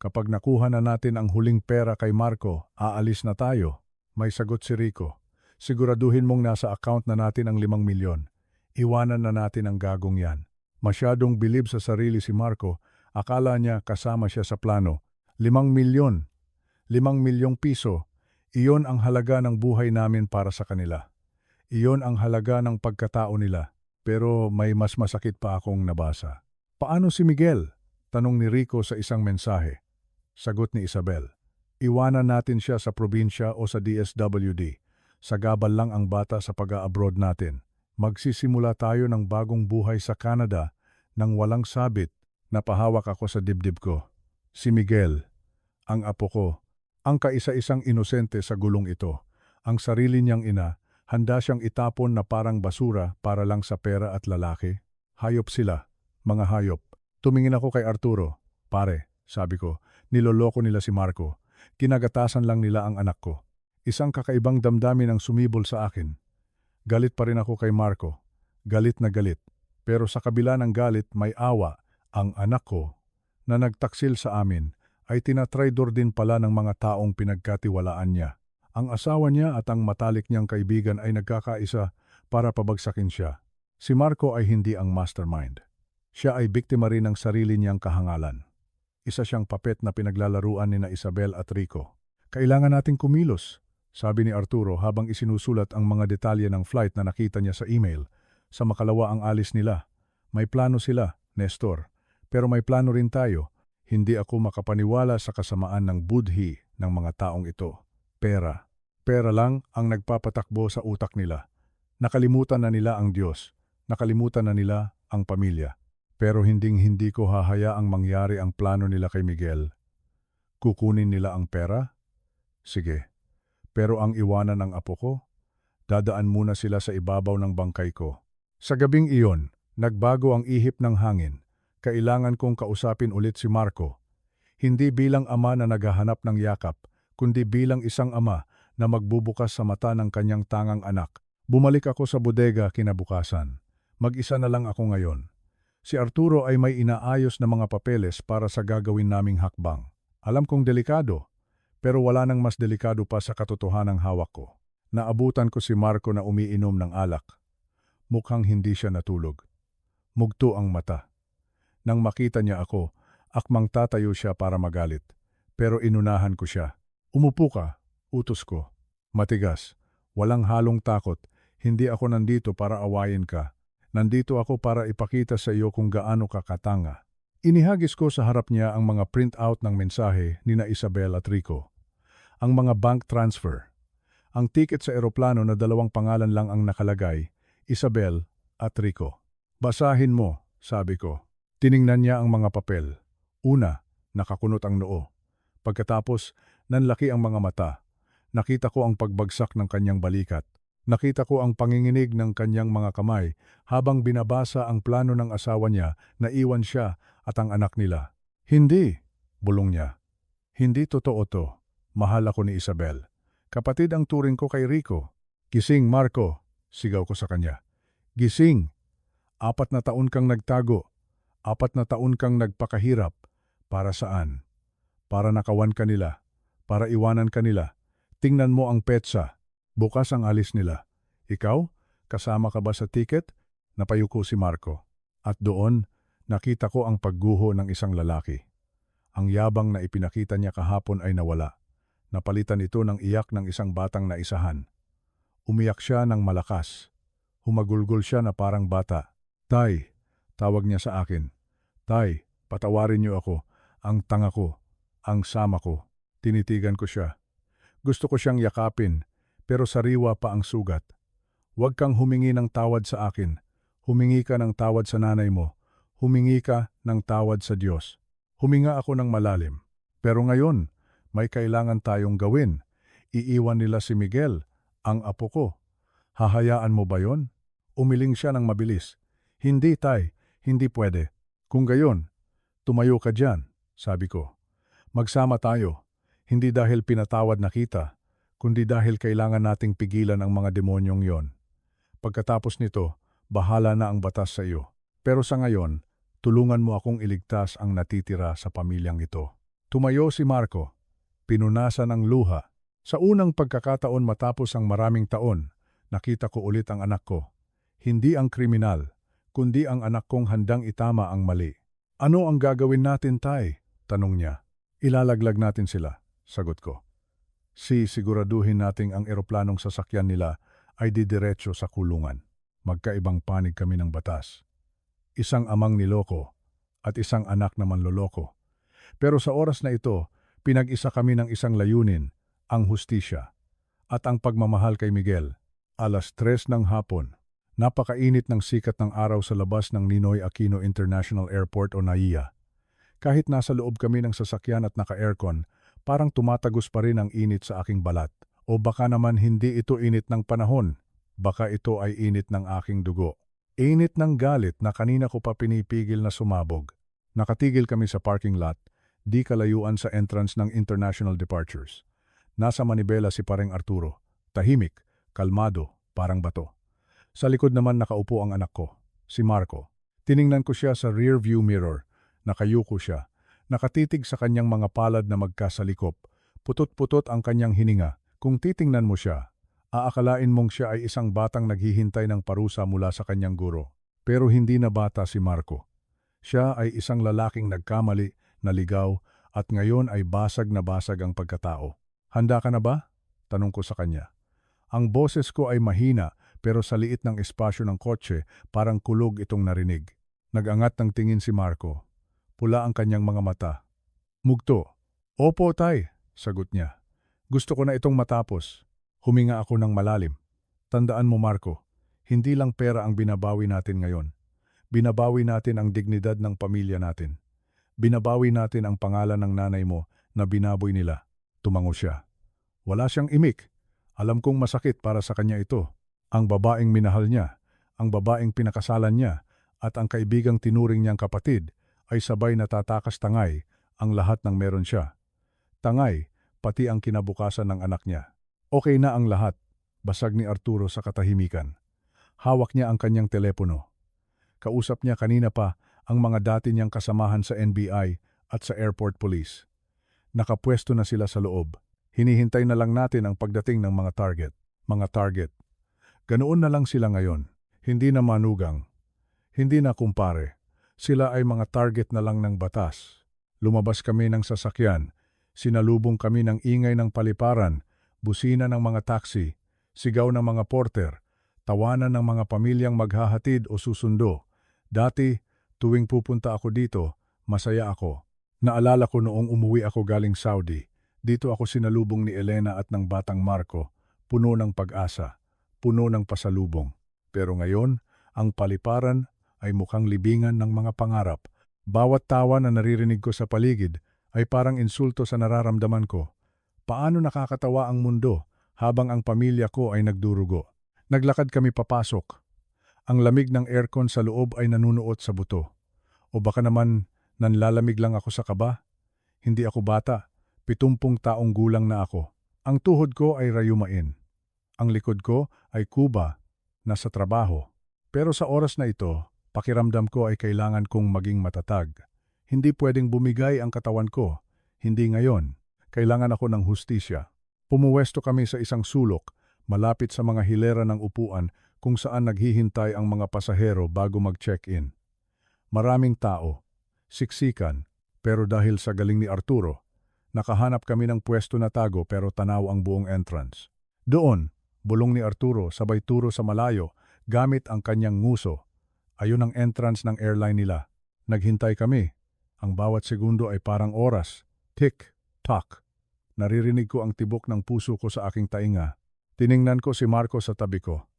Kapag nakuha na natin ang huling pera kay Marco, aalis na tayo. May sagot si Rico. Siguraduhin mong nasa account na natin ang 5 milyon. Iwanan na natin ang gagong yan. Masyadong bilib sa sarili si Marco, akala niya kasama siya sa plano. 5 milyon. 5 milyong piso. Iyon ang halaga ng buhay namin para sa kanila. Iyon ang halaga ng pagkatao nila. Pero may mas masakit pa akong nabasa. Paano si Miguel? Tanong ni Rico sa isang mensahe. Sagot ni Isabel. Iwanan natin siya sa probinsya o sa DSWD. Sagabal lang ang bata sa pag-a-abroad natin. Magsisimula tayo ng bagong buhay sa Canada nang walang sabit. Napahawak ako sa dibdib ko. Si Miguel, ang apo ko, ang kaisa-isang inosente sa gulong ito. Ang sarili niyang ina, handa siyang itapon na parang basura para lang sa pera at lalaki. Hayop sila, mga hayop. Tumingin ako kay Arturo. Pare, sabi ko, niloloko nila si Marco. Kinagatasan lang nila ang anak ko. Isang kakaibang damdamin ang sumibol sa akin. Galit pa rin ako kay Marco. Galit na galit. Pero sa kabila ng galit may awa. Ang anak ko, na nagtaksil sa amin, ay tinatraidor din pala ng mga taong pinagkatiwalaan niya. Ang asawa niya at ang matalik niyang kaibigan ay nagkakaisa para pabagsakin siya. Si Marco ay hindi ang mastermind. Siya ay biktima rin ng sarili niyang kahangalan. Isa siyang papet na pinaglalaruan ni na Isabel at Rico. Kailangan nating kumilos, sabi ni Arturo habang isinusulat ang mga detalye ng flight na nakita niya sa email. Sa makalawa ang alis nila. May plano sila, Nestor. Pero may plano rin tayo. Hindi ako makapaniwala sa kasamaan ng budhi ng mga taong ito. Pera. Pera lang ang nagpapatakbo sa utak nila. Nakalimutan na nila ang Diyos. Nakalimutan na nila ang pamilya. Pero hindi ko hahayaang mangyari ang plano nila kay Miguel. Kukunin nila ang pera? Sige. Pero ang iwanan ng apo ko? Dadaan muna sila sa ibabaw ng bangkay ko. Sa gabing iyon, nagbago ang ihip ng hangin. Kailangan kong kausapin ulit si Marco. Hindi bilang ama na naghahanap ng yakap, kundi bilang isang ama na magbubukas sa mata ng kanyang tangang anak. Bumalik ako sa bodega kinabukasan. Mag-isa na lang ako ngayon. Si Arturo ay may inaayos na mga papeles para sa gagawin naming hakbang. Alam kong delikado, Pero wala nang mas delikado pa sa katotohanang hawak ko. Naabutan ko si Marco na umiinom ng alak. Mukhang hindi siya natulog. Mugto ang mata. Nang makita niya ako, akmang tatayo siya para magalit. Pero inunahan ko siya. Umupo ka, utos ko. Matigas, walang halong takot. Hindi ako nandito para awayin ka. Nandito ako para ipakita sa iyo kung gaano ka katanga. Inihagis ko sa harap niya ang mga print-out ng mensahe ni na Isabel at Rico. Ang mga bank transfer. Ang ticket sa eroplano na 2 pangalan lang ang nakalagay, Isabel at Rico. Basahin mo, sabi ko. Tiningnan niya ang mga papel. Una, nakakunot ang noo. Pagkatapos, nanlaki ang mga mata. Nakita ko ang pagbagsak ng kanyang balikat. Nakita ko ang panginginig ng kanyang mga kamay habang binabasa ang plano ng asawa niya na iwan siya at ang anak nila. Hindi, bulong niya. Hindi totoo to. Mahal ako ni Isabel. Kapatid ang turing ko kay Rico. Gising, Marco, sigaw ko sa kanya. Gising! 4 na taon kang nagtago. 4 na taon kang nagpakahirap. Para saan? Para nakawan ka nila. Para iwanan ka nila. Tingnan mo ang petsa. Bukas ang alis nila. Ikaw, kasama ka ba sa ticket? Napayuko si Marco. At doon, nakita ko ang pagguho ng isang lalaki. Ang yabang na ipinakita niya kahapon ay nawala. Napalitan ito ng iyak ng isang batang naisahan. Umiyak siya ng malakas. Humagulgol siya na parang bata. Tay, tawag niya sa akin. Tay, patawarin niyo ako. Ang tanga ko. Ang sama ko. Tinitigan ko siya. Gusto ko siyang yakapin, pero sariwa pa ang sugat. Huwag kang humingi ng tawad sa akin. Humingi ka ng tawad sa nanay mo. Humingi ka ng tawad sa Diyos. Huminga ako ng malalim. Pero ngayon, may kailangan tayong gawin. Iiwan nila si Miguel, ang apo ko. Hahayaan mo ba yon? Umiling siya ng mabilis. Hindi, tay. Hindi pwede. Kung gayon, tumayo ka dyan, sabi ko. Magsama tayo. Hindi dahil pinatawad na kita, kundi dahil kailangan nating pigilan ang mga demonyong yon. Pagkatapos nito, bahala na ang batas sa iyo. Pero sa ngayon, tulungan mo akong iligtas ang natitira sa pamilyang ito. Tumayo si Marco. Pinunasan ng luha. Sa unang pagkakataon matapos ang maraming taon, nakita ko ulit ang anak ko. Hindi ang kriminal, kundi ang anak kong handang itama ang mali. Ano ang gagawin natin, tay? Tanong niya. Ilalaglag natin sila. Sagot ko. Siguraduhin nating ang eroplanong sasakyan nila ay didiretso sa kulungan. Magkaibang panig kami ng batas. Isang amang niloko at isang anak na manloloko. Pero sa oras na ito, pinag-isa kami ng isang layunin, ang hustisya at ang pagmamahal kay Miguel. 3:00 ng hapon. Napakainit ng sikat ng araw sa labas ng Ninoy Aquino International Airport o NAIA. Kahit nasa loob kami ng sasakyan at naka-aircon, parang tumatagos pa rin ang init sa aking balat. O baka naman hindi ito init ng panahon. Baka ito ay init ng aking dugo. Init ng galit na kanina ko pa pinipigil na sumabog. Nakatigil kami sa parking lot, di kalayuan sa entrance ng International Departures. Nasa manibela si Pareng Arturo. Tahimik, kalmado, parang bato. Sa likod naman nakaupo ang anak ko, si Marco. Tiningnan ko siya sa rear view mirror. Nakayuko siya. Nakatitig sa kanyang mga palad na magkasalikop. Putot-putot ang kanyang hininga. Kung titingnan mo siya, aakalain mong siya ay isang batang naghihintay ng parusa mula sa kanyang guro. Pero hindi na bata si Marco. Siya ay isang lalaking nagkamali, naligaw, at ngayon ay basag na basag ang pagkatao. Handa ka na ba? Tanong ko sa kanya. Ang boses ko ay mahina, pero sa liit ng espasyo ng kotse, parang kulog itong narinig. Nag-angat ng tingin si Marco. Pula ang kanyang mga mata. Mugto. Opo, tay, sagot niya. Gusto ko na itong matapos. Huminga ako ng malalim. Tandaan mo, Marco, hindi lang pera ang binabawi natin ngayon. Binabawi natin ang dignidad ng pamilya natin. Binabawi natin ang pangalan ng nanay mo na binaboy nila. Tumango siya. Wala siyang imik. Alam kong masakit para sa kanya ito. Ang babaeng minahal niya, ang babaeng pinakasalan niya, at ang kaibigang tinuring niyang kapatid ay sabay natatakas tangay ang lahat ng meron siya. Tangay, pati ang kinabukasan ng anak niya. Okay na ang lahat, basag ni Arturo sa katahimikan. Hawak niya ang kanyang telepono. Kausap niya kanina pa ang mga dati niyang kasamahan sa NBI at sa airport police. Nakapwesto na sila sa loob. Hinihintay na lang natin ang pagdating ng mga target. Mga target. Ganoon na lang sila ngayon. Hindi na manugang. Hindi na kumpare. Sila ay mga target na lang ng batas. Lumabas kami ng sasakyan. Sinalubong kami ng ingay ng paliparan, busina ng mga taxi, sigaw ng mga porter, tawanan ng mga pamilyang maghahatid o susundo. Dati, tuwing pupunta ako dito, masaya ako. Naalala ko noong umuwi ako galing Saudi. Dito ako sinalubong ni Elena at ng batang Marco, puno ng pag-asa, puno ng pasalubong. Pero ngayon, ang paliparan ay mukhang libingan ng mga pangarap. Bawat tawa na naririnig ko sa paligid ay parang insulto sa nararamdaman ko. Paano nakakatawa ang mundo habang ang pamilya ko ay nagdurugo? Naglakad kami papasok. Ang lamig ng aircon sa loob ay nanunuot sa buto. O baka naman nanlalamig lang ako sa kaba? Hindi ako bata. 70 taong gulang na ako. Ang tuhod ko ay rayumain. Ang likod ko ay kuba, nasa trabaho. Pero sa oras na ito, pakiramdam ko ay kailangan kong maging matatag. Hindi pwedeng bumigay ang katawan ko. Hindi ngayon. Kailangan ako ng hustisya. Pumuwesto kami sa isang sulok, malapit sa mga hilera ng upuan kung saan naghihintay ang mga pasahero bago mag-check-in. Maraming tao, siksikan, pero dahil sa galing ni Arturo, nakahanap kami ng pwesto na tago pero tanaw ang buong entrance. Doon, bulong ni Arturo sabay turo sa malayo gamit ang kanyang nguso. Ayun ang entrance ng airline nila. Naghintay kami. Ang bawat segundo ay parang oras. Tick, tock. Naririnig ko ang tibok ng puso ko sa aking tainga. Tiningnan ko si Marco sa tabi ko.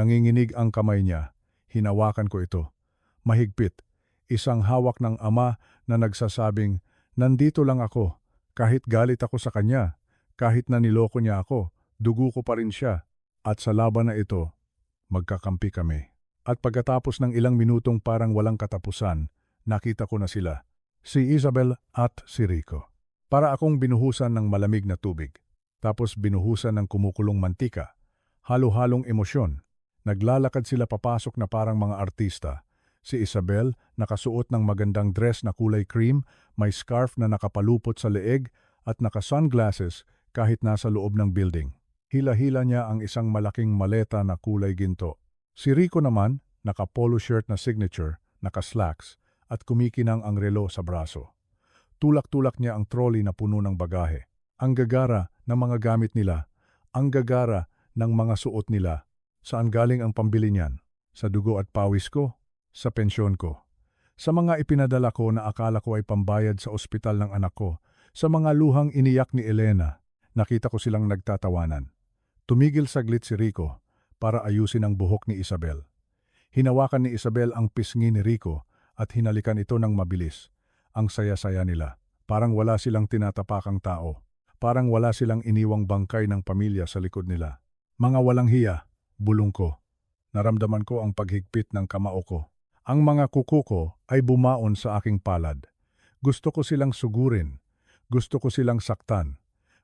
Nanginginig ang kamay niya. Hinawakan ko ito. Mahigpit. Isang hawak ng ama na nagsasabing, nandito lang ako. Kahit galit ako sa kanya, kahit na niloko niya ako, dugo ko pa rin siya. At sa laban na ito, magkakampi kami. At pagkatapos ng ilang minutong parang walang katapusan, nakita ko na sila. Si Isabel at si Rico. Para akong binuhusan ng malamig na tubig. Tapos binuhusan ng kumukulong mantika. Halo-halong emosyon. Naglalakad sila papasok na parang mga artista. Si Isabel, nakasuot ng magandang dress na kulay cream, may scarf na nakapalupot sa leeg at naka-sunglasses kahit nasa loob ng building. Hila-hila niya ang isang malaking maleta na kulay ginto. Si Rico naman, naka-polo shirt na signature, naka-slacks, at kumikinang ang relo sa braso. Tulak-tulak niya ang trolley na puno ng bagahe. Ang gagara ng mga gamit nila, ang gagara ng mga suot nila. Saan galing ang pambili niyan? Sa dugo at pawis ko? Sa pensyon ko? Sa mga ipinadala ko na akala ko ay pambayad sa ospital ng anak ko? Sa mga luhang iniyak ni Elena? Nakita ko silang nagtatawanan. Tumigil saglit si Rico para ayusin ang buhok ni Isabel. Hinawakan ni Isabel ang pisngi ni Rico at hinalikan ito ng mabilis. Ang saya-saya nila. Parang wala silang tinatapakang tao. Parang wala silang iniwang bangkay ng pamilya sa likod nila. Mga walang hiya, bulong ko. Naramdaman ko ang paghigpit ng kamao ko. Ang mga kuko ko ay bumaon sa aking palad. Gusto ko silang sugurin. Gusto ko silang saktan.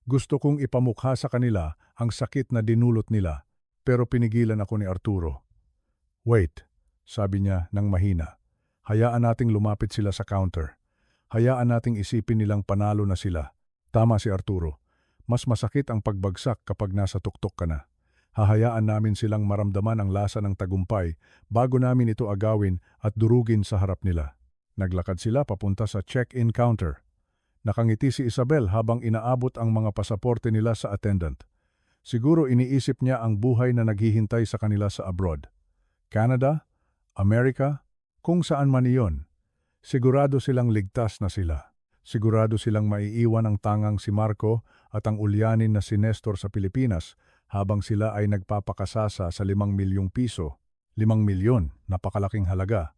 Gusto kong ipamukha sa kanila ang sakit na dinulot nila. Pero pinigilan ako ni Arturo. Wait, sabi niya nang mahina. Hayaan nating lumapit sila sa counter. Hayaan nating isipin nilang panalo na sila. Tama si Arturo. Mas masakit ang pagbagsak kapag nasa tuktok ka na. Hahayaan namin silang maramdaman ang lasa ng tagumpay bago namin ito agawin at durugin sa harap nila. Naglakad sila papunta sa check-in counter. Nakangiti si Isabel habang inaabot ang mga pasaporte nila sa attendant. Siguro iniisip niya ang buhay na naghihintay sa kanila sa abroad. Canada? Amerika? Kung saan man iyon. Sigurado silang ligtas na sila. Sigurado silang maiiwan ang tangang si Marco at ang ulyanin na si Nestor sa Pilipinas habang sila ay nagpapakasasa sa 5 milyong piso. 5 milyon, napakalaking halaga.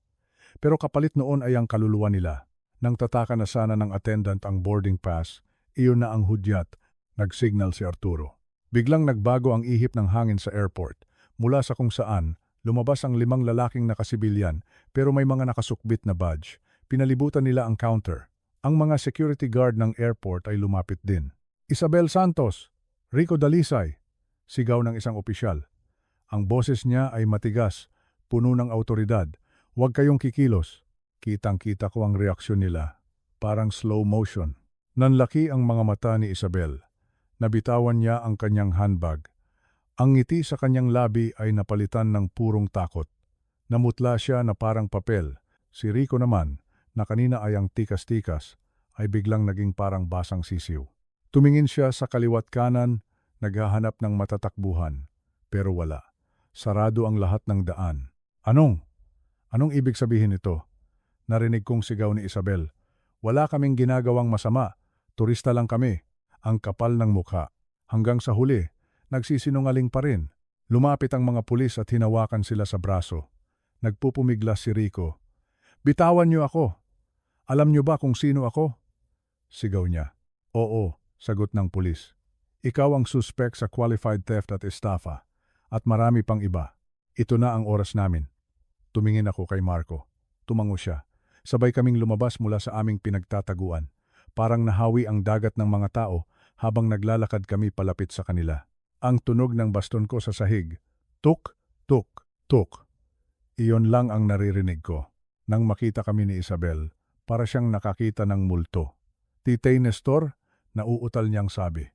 Pero kapalit noon ay ang kaluluwa nila. Nang tataka na sana ng attendant ang boarding pass, iyon na ang hudyat, nagsignal si Arturo. Biglang nagbago ang ihip ng hangin sa airport. Mula sa kung saan, lumabas ang 5 lalaking nakasibilyan pero may mga nakasukbit na badge. Pinalibutan nila ang counter. Ang mga security guard ng airport ay lumapit din. Isabel Santos, Rico Dalisay, sigaw ng isang opisyal. Ang boses niya ay matigas, puno ng autoridad. Huwag kayong kikilos. Kitang-kita ko ang reaksyon nila. Parang slow motion. Nanlaki ang mga mata ni Isabel. Nabitawan niya ang kanyang handbag. Ang ngiti sa kanyang labi ay napalitan ng purong takot. Namutla siya na parang papel. Si Rico naman, na kanina ay ang tikas-tikas, ay biglang naging parang basang sisiw. Tumingin siya sa kaliwat kanan, naghahanap ng matatakbuhan. Pero wala. Sarado ang lahat ng daan. Anong? Anong ibig sabihin nito? Narinig kong sigaw ni Isabel. Wala kaming ginagawang masama. Turista lang kami. Ang kapal ng mukha. Hanggang sa huli, nagsisinungaling pa rin. Lumapit ang mga pulis at hinawakan sila sa braso. Nagpupumiglas si Rico. Bitawan niyo ako. Alam niyo ba kung sino ako? Sigaw niya. Oo, sagot ng pulis. Ikaw ang suspect sa qualified theft at estafa. At marami pang iba. Ito na ang oras namin. Tumingin ako kay Marco. Tumango siya. Sabay kaming lumabas mula sa aming pinagtataguan. Parang nahawi ang dagat ng mga tao habang naglalakad kami palapit sa kanila. Ang tunog ng baston ko sa sahig. Tuk, tuk, tuk. Iyon lang ang naririnig ko. Nang makita kami ni Isabel, para siyang nakakita ng multo. Titay Nestor, nauutal niyang sabi.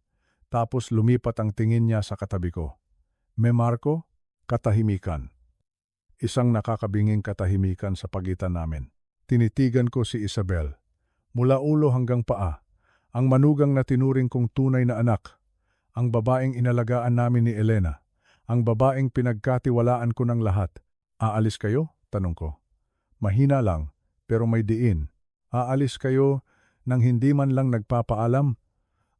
Tapos lumipat ang tingin niya sa katabi ko. Me Marco, katahimikan. Isang nakakabinging katahimikan sa pagitan namin. Tinitigan ko si Isabel. Mula ulo hanggang paa. Ang manugang na tinuring kong tunay na anak. Ang babaeng inalagaan namin ni Elena. Ang babaeng pinagkatiwalaan ko ng lahat. Aalis kayo? Tanong ko. Mahina lang, pero may diin. Aalis kayo nang hindi man lang nagpapaalam?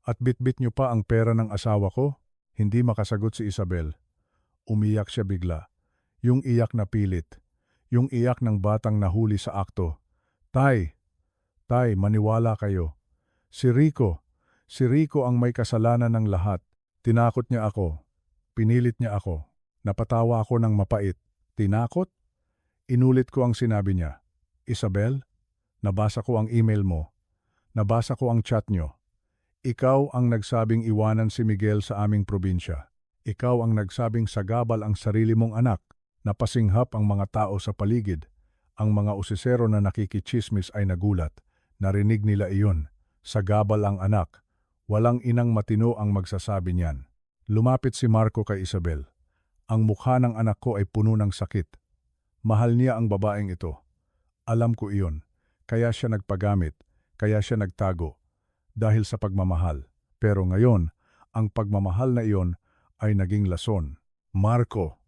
At bitbit niyo pa ang pera ng asawa ko? Hindi makasagot si Isabel. Umiyak siya bigla. Yung iyak na pilit. Yung iyak ng batang nahuli sa akto. Tay, maniwala kayo. Si Rico ang may kasalanan ng lahat. Tinakot niya ako. Pinilit niya ako. Napatawa ako ng mapait. Tinakot? Inulit ko ang sinabi niya. Isabel, nabasa ko ang email mo. Nabasa ko ang chat niyo. Ikaw ang nagsabing iwanan si Miguel sa aming probinsya. Ikaw ang nagsabing sagabal ang sarili mong anak. Napasinghap ang mga tao sa paligid. Ang mga usisero na nakikichismis ay nagulat. Narinig nila iyon. Sagabal ang anak. Walang inang matino ang magsasabi niyan. Lumapit si Marco kay Isabel. Ang mukha ng anak ko ay puno ng sakit. Mahal niya ang babaeng ito. Alam ko iyon. Kaya siya nagpagamit. Kaya siya nagtago. Dahil sa pagmamahal. Pero ngayon, ang pagmamahal na iyon ay naging lason. Marco.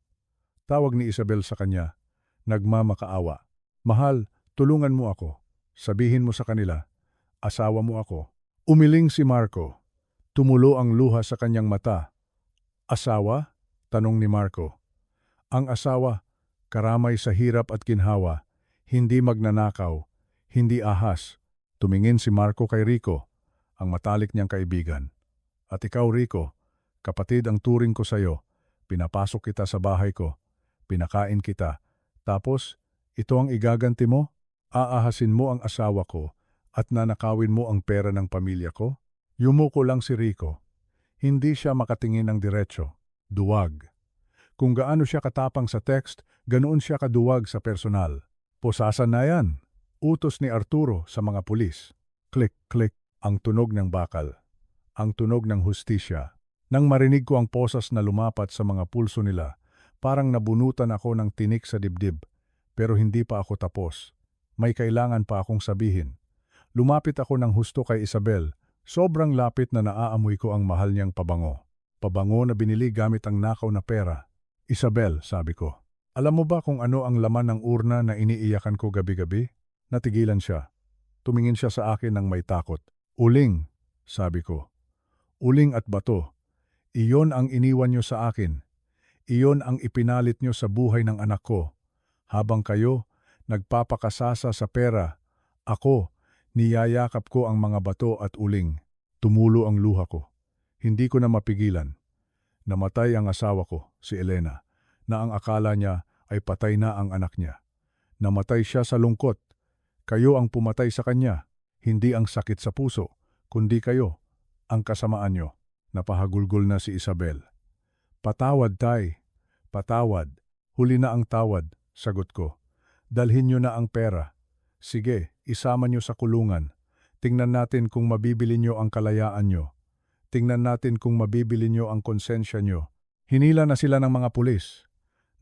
Tawag ni Isabel sa kanya. Nagmamakaawa. Mahal, tulungan mo ako. Sabihin mo sa kanila, asawa mo ako. Umiling si Marco. Tumulo ang luha sa kanyang mata. Asawa? Tanong ni Marco. Ang asawa, karamay sa hirap at ginhawa, hindi magnanakaw, hindi ahas. Tumingin si Marco kay Rico, ang matalik niyang kaibigan. At ikaw, Rico, kapatid ang turing ko sa iyo. Pinapasok kita sa bahay ko. Pinakain kita. Tapos, ito ang igaganti mo? Aahasin mo ang asawa ko at nanakawin mo ang pera ng pamilya ko? Yumuko lang si Rico. Hindi siya makatingin ng diretso. Duwag. Kung gaano siya katapang sa text, ganoon siya kaduwag sa personal. Posasan na yan. Utos ni Arturo sa mga pulis. Click, click. Ang tunog ng bakal. Ang tunog ng hustisya. Nang marinig ko ang posas na lumapat sa mga pulso nila, parang nabunutan ako ng tinik sa dibdib. Pero hindi pa ako tapos. May kailangan pa akong sabihin. Lumapit ako ng husto kay Isabel. Sobrang lapit na naaamoy ko ang mahal niyang pabango. Pabango na binili gamit ang nakaw na pera. Isabel, sabi ko, alam mo ba kung ano ang laman ng urna na iniiyakan ko gabi-gabi? Natigilan siya. Tumingin siya sa akin ng may takot. Uling, sabi ko. Uling at bato. Iyon ang iniwan niyo sa akin. Iyon ang ipinalit niyo sa buhay ng anak ko. Habang kayo, nagpapakasasa sa pera, ako, niyayakap ko ang mga bato at uling. Tumulo ang luha ko. Hindi ko na mapigilan. Namatay ang asawa ko, si Elena, na ang akala niya ay patay na ang anak niya. Namatay siya sa lungkot. Kayo ang pumatay sa kanya, hindi ang sakit sa puso, kundi kayo, ang kasamaan niyo. Napahagulgol na si Isabel. Patawad, tay. Patawad. Huli na ang tawad, sagot ko. Dalhin niyo na ang pera. Sige, isama niyo sa kulungan. Tingnan natin kung mabibili niyo ang kalayaan niyo. Tingnan natin kung mabibili nyo ang konsensya nyo. Hinila na sila ng mga pulis.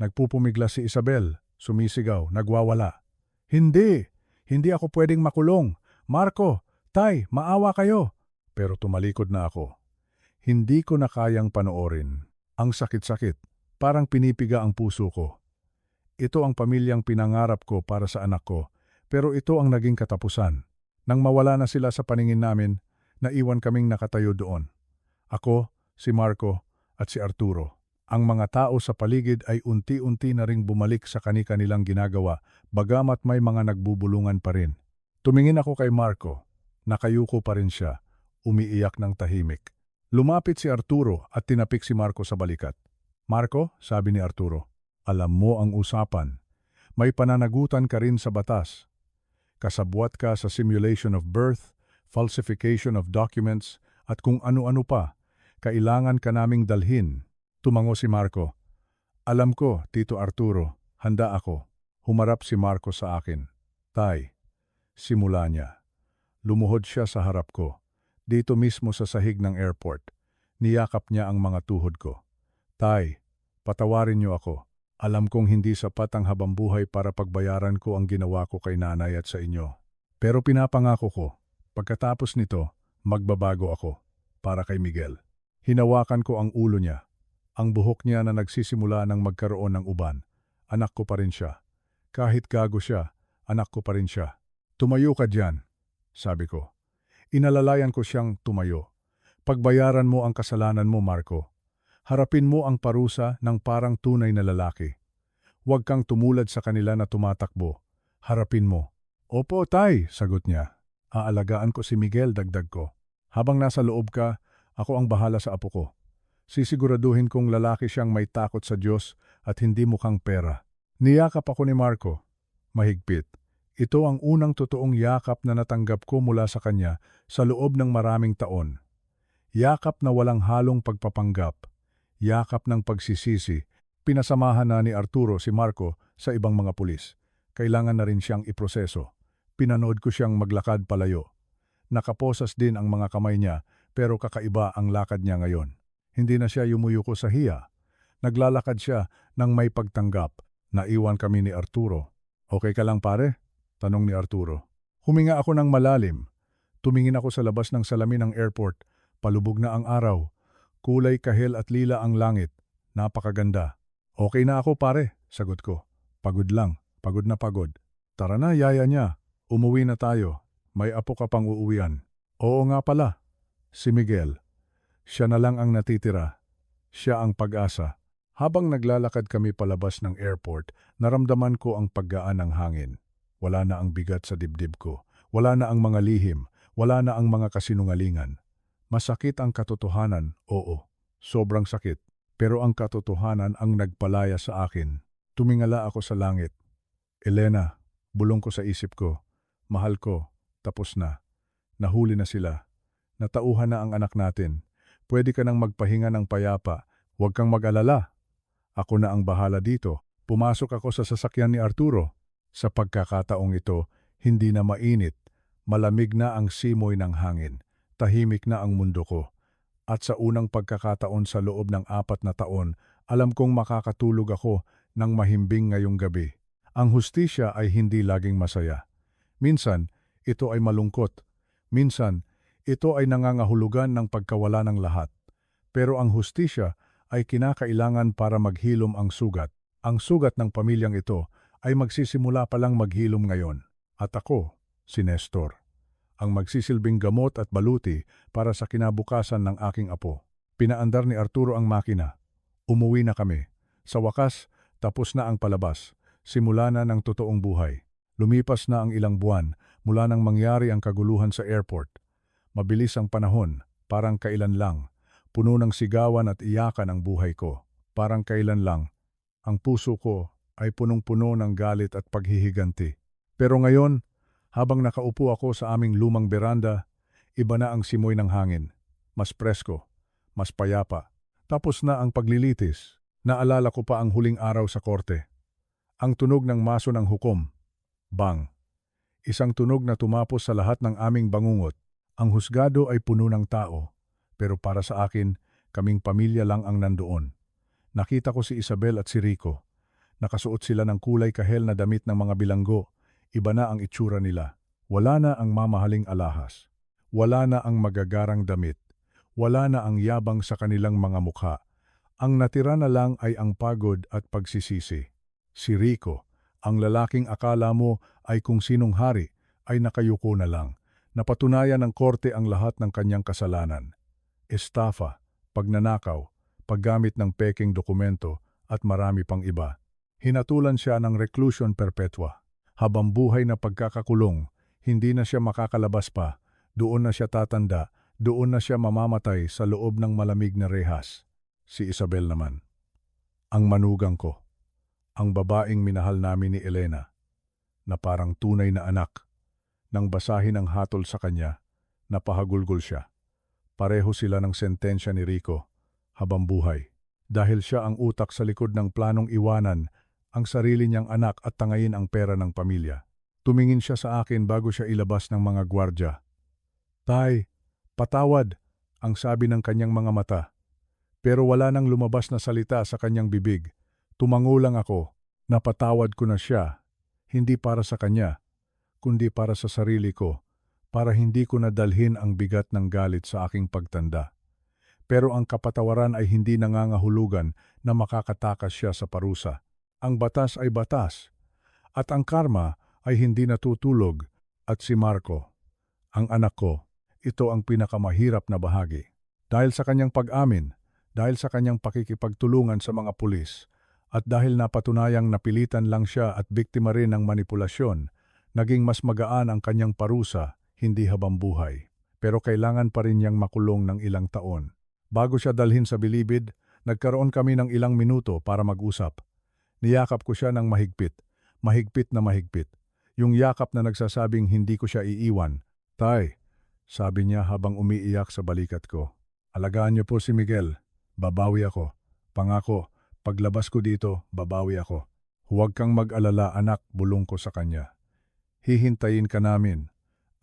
Nagpupumigla si Isabel, sumisigaw, nagwawala. Hindi! Hindi ako pwedeng makulong. Marco, Tay, maawa kayo. Pero tumalikod na ako. Hindi ko na kayang panoorin. Ang sakit-sakit, parang pinipiga ang puso ko. Ito ang pamilyang pinangarap ko para sa anak ko, pero ito ang naging katapusan. Nang mawala na sila sa paningin namin, naiwan kaming nakatayo doon. Ako, si Marco, at si Arturo. Ang mga tao sa paligid ay unti-unti na ring bumalik sa kani-kanilang ginagawa, bagamat may mga nagbubulungan pa rin. Tumingin ako kay Marco. Nakayuko pa rin siya, umiiyak ng tahimik. Lumapit si Arturo at tinapik si Marco sa balikat. Marco, sabi ni Arturo, alam mo ang usapan. May pananagutan ka rin sa batas. Kasabwat ka sa simulation of birth, falsification of documents, at kung ano-ano pa. Kailangan ka naming dalhin. Tumango si Marco. Alam ko, Tito Arturo, handa ako. Humarap si Marco sa akin. Tay, simula niya. Lumuhod siya sa harap ko. Dito mismo sa sahig ng airport. Niyakap niya ang mga tuhod ko. Tay, patawarin niyo ako. Alam kong hindi sapat ang habambuhay para pagbayaran ko ang ginawa ko kay nanay at sa inyo. Pero pinapangako ko, pagkatapos nito, magbabago ako. Para kay Miguel. Hinawakan ko ang ulo niya. Ang buhok niya na nagsisimula ng magkaroon ng uban. Anak ko pa rin siya. Kahit gago siya, anak ko pa rin siya. Tumayo ka diyan, sabi ko. Inalalayan ko siyang tumayo. Pagbayaran mo ang kasalanan mo, Marco. Harapin mo ang parusa ng parang tunay na lalaki. Huwag kang tumulad sa kanila na tumatakbo. Harapin mo. Opo, Tay, sagot niya. Aalagaan ko si Miguel, dagdag ko. Habang nasa loob ka, ako ang bahala sa apo ko. Sisiguraduhin kong lalaki siyang may takot sa Diyos at hindi mukhang pera. Niyakap ako ni Marco. Mahigpit. Ito ang unang totoong yakap na natanggap ko mula sa kanya sa loob ng maraming taon. Yakap na walang halong pagpapanggap. Yakap ng pagsisisi. Pinasamahan na ni Arturo si Marco sa ibang mga pulis. Kailangan na rin siyang iproseso. Pinanood ko siyang maglakad palayo. Nakaposas din ang mga kamay niya pero kakaiba ang lakad niya ngayon. Hindi na siya yumuyuko sa hiya. Naglalakad siya nang may pagtanggap. Naiwan kami ni Arturo. Okay ka lang pare? Tanong ni Arturo. Huminga ako ng malalim. Tumingin ako sa labas ng salamin ng airport. Palubog na ang araw. Kulay kahel at lila ang langit. Napakaganda. Okay na ako pare, sagot ko. Pagod lang. Pagod na pagod. Tara na, yaya niya. Umuwi na tayo. May apo ka pang uuwian. Oo nga pala. Si Miguel. Siya na lang ang natitira. Siya ang pag-asa. Habang naglalakad kami palabas ng airport, naramdaman ko ang paggaan ng hangin. Wala na ang bigat sa dibdib ko. Wala na ang mga lihim. Wala na ang mga kasinungalingan. Masakit ang katotohanan, oo. Sobrang sakit. Pero ang katotohanan ang nagpalaya sa akin. Tumingala ako sa langit. Elena, bulong ko sa isip ko. Mahal ko, tapos na. Nahuli na sila. Natauhan na ang anak natin. Pwede ka nang magpahinga ng payapa. Huwag kang mag-alala. Ako na ang bahala dito. Pumasok ako sa sasakyan ni Arturo. Sa pagkakataong ito, hindi na mainit. Malamig na ang simoy ng hangin. Tahimik na ang mundo ko. At sa unang pagkakataon sa loob ng 4 na taon, alam kong makakatulog ako ng mahimbing ngayong gabi. Ang hustisya ay hindi laging masaya. Minsan, ito ay malungkot. Minsan, ito ay nangangahulugan ng pagkawala ng lahat. Pero ang hustisya ay kinakailangan para maghilom ang sugat. Ang sugat ng pamilyang ito ay magsisimula palang maghilom ngayon. At ako, si Nestor, ang magsisilbing gamot at baluti para sa kinabukasan ng aking apo. Pinaandar ni Arturo ang makina. Umuwi na kami. Sa wakas, tapos na ang palabas. Simula na ng totoong buhay. Lumipas na ang ilang buwan mula nang mangyari ang kaguluhan sa airport. Mabilis ang panahon, parang kailan lang. Puno ng sigawan at iyakan ang buhay ko. Parang kailan lang. Ang puso ko ay punong-puno ng galit at paghihiganti. Pero ngayon, habang nakaupo ako sa aming lumang beranda, iba na ang simoy ng hangin. Mas presko, mas payapa. Tapos na ang paglilitis. Naalala ko pa ang huling araw sa korte. Ang tunog ng maso ng hukom. Bang! Isang tunog na tumapos sa lahat ng aming bangungot. Ang husgado ay puno ng tao. Pero para sa akin, kaming pamilya lang ang nandoon. Nakita ko si Isabel at si Rico. Nakasuot sila ng kulay kahel na damit ng mga bilanggo. Iba na ang itsura nila. Wala na ang mamahaling alahas. Wala na ang magagarang damit. Wala na ang yabang sa kanilang mga mukha. Ang natira na lang ay ang pagod at pagsisisi. Si Rico, ang lalaking akala mo ay kung sinong hari, ay nakayuko na lang. Napatunayan ng korte ang lahat ng kanyang kasalanan. Estafa, pagnanakaw, paggamit ng peking dokumento at marami pang iba. Hinatulan siya ng reclusion perpetua. Habang buhay na pagkakakulong, hindi na siya makakalabas pa, doon na siya tatanda, doon na siya mamamatay sa loob ng malamig na rehas. Si Isabel naman, ang manugang ko, ang babaeng minahal namin ni Elena, na parang tunay na anak. Nang basahin ang hatol sa kanya, napahagulgol siya. Pareho sila ng sentensya ni Rico, habang buhay. Dahil siya ang utak sa likod ng planong iwanan ang sarili niyang anak at tangayin ang pera ng pamilya. Tumingin siya sa akin bago siya ilabas ng mga gwardya. "Tay, patawad," ang sabi ng kanyang mga mata. Pero wala nang lumabas na salita sa kanyang bibig. Tumango lang ako. Napatawad ko na siya, hindi para sa kanya, kundi para sa sarili ko, para hindi ko nadalhin ang bigat ng galit sa aking pagtanda. Pero ang kapatawaran ay hindi nangangahulugan na makakatakas siya sa parusa. Ang batas ay batas, at ang karma ay hindi natutulog. At si Marco, ang anak ko, ito ang pinakamahirap na bahagi. Dahil sa kanyang pag-amin, dahil sa kanyang pakikipagtulungan sa mga pulis, at dahil napatunayang napilitan lang siya at biktima rin ng manipulasyon, naging mas magaan ang kanyang parusa, hindi habang buhay. Pero kailangan pa rin niyang makulong ng ilang taon. Bago siya dalhin sa bilibid, nagkaroon kami ng ilang minuto para mag-usap. Niyakap ko siya ng mahigpit, mahigpit na mahigpit. Yung yakap na nagsasabing hindi ko siya iiwan. "Tay," sabi niya habang umiiyak sa balikat ko, "alagaan niyo po si Miguel. Babawi ako. Pangako, paglabas ko dito, babawi ako. Huwag kang mag-alala anak," bulong ko sa kanya. "Hihintayin ka namin.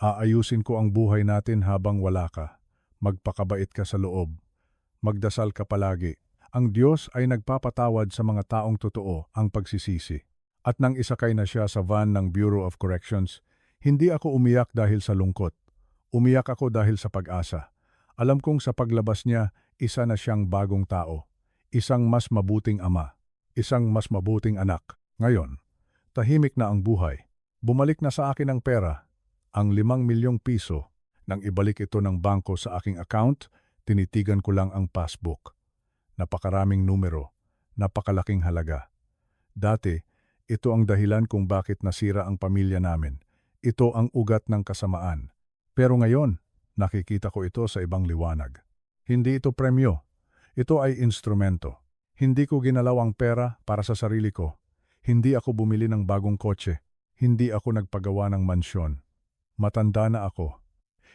Aayusin ko ang buhay natin habang wala ka. Magpakabait ka sa loob. Magdasal ka palagi. Ang Diyos ay nagpapatawad sa mga taong totoo ang pagsisisi." At nang isakay na siya sa van ng Bureau of Corrections, hindi ako umiyak dahil sa lungkot. Umiyak ako dahil sa pag-asa. Alam kong sa paglabas niya, isa na siyang bagong tao. Isang mas mabuting ama. Isang mas mabuting anak. Ngayon, tahimik na ang buhay. Bumalik na sa akin ang pera, ang 5 milyong piso. Nang ibalik ito ng bangko sa aking account, tinitigan ko lang ang passbook. Napakaraming numero, napakalaking halaga. Dati, ito ang dahilan kung bakit nasira ang pamilya namin. Ito ang ugat ng kasamaan. Pero ngayon, nakikita ko ito sa ibang liwanag. Hindi ito premyo. Ito ay instrumento. Hindi ko ginalaw ang pera para sa sarili ko. Hindi ako bumili ng bagong kotse. Hindi ako nagpagawa ng mansyon. Matanda na ako.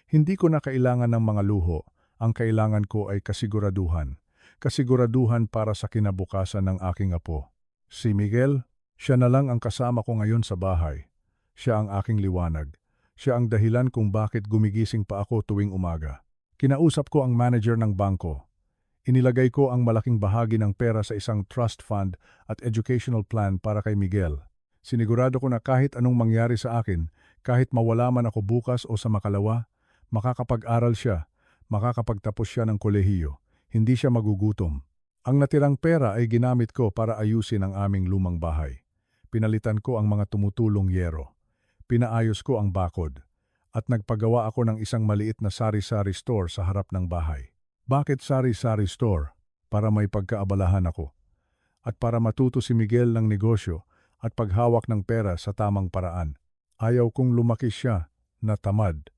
Hindi ko na kailangan ng mga luho. Ang kailangan ko ay kasiguraduhan. Kasiguraduhan para sa kinabukasan ng aking apo. Si Miguel, siya na lang ang kasama ko ngayon sa bahay. Siya ang aking liwanag. Siya ang dahilan kung bakit gumigising pa ako tuwing umaga. Kinausap ko ang manager ng bangko. Inilagay ko ang malaking bahagi ng pera sa isang trust fund at educational plan para kay Miguel. Sinigurado ko na kahit anong mangyari sa akin, kahit mawala man ako bukas o sa makalawa, makakapag-aral siya, makakapagtapos siya ng kolehiyo. Hindi siya magugutom. Ang natirang pera ay ginamit ko para ayusin ang aming lumang bahay. Pinalitan ko ang mga tumutulong yero. Pinaayos ko ang bakod. At nagpagawa ako ng isang maliit na sari-sari store sa harap ng bahay. Bakit sari-sari store? Para may pagkaabalahan ako. At para matuto si Miguel ng negosyo at paghawak ng pera sa tamang paraan. Ayaw kong lumaki siya na tamad.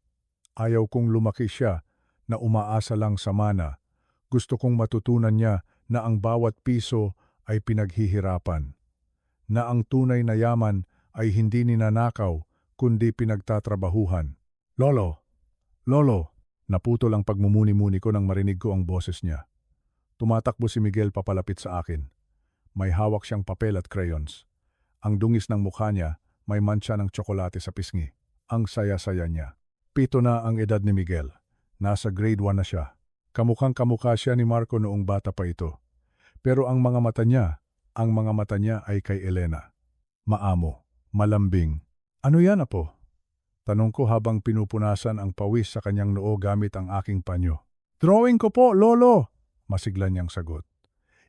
Ayaw kong lumaki siya na umaasa lang sa mana. Gusto kong matutunan niya na ang bawat piso ay pinaghihirapan. Na ang tunay na yaman ay hindi ninanakaw kundi pinagtatrabahuhan. "Lolo! Lolo!" Naputol ang pagmumuni-muni ko nang marinig ko ang boses niya. Tumatakbo si Miguel papalapit sa akin. May hawak siyang papel at crayons. Ang dungis ng mukha niya may mantsa ng tsokolate sa pisngi. Ang saya-saya niya. 7 na ang edad ni Miguel. Nasa grade 1 na siya. Kamukhang kamukha siya ni Marco noong bata pa ito. Pero ang mga mata niya ay kay Elena. Maamo, malambing. Ano yan, apo? Tanong ko habang pinupunasan ang pawis sa kanyang noo gamit ang aking panyo. Drawing ko po, lolo! Masigla niyang sagot.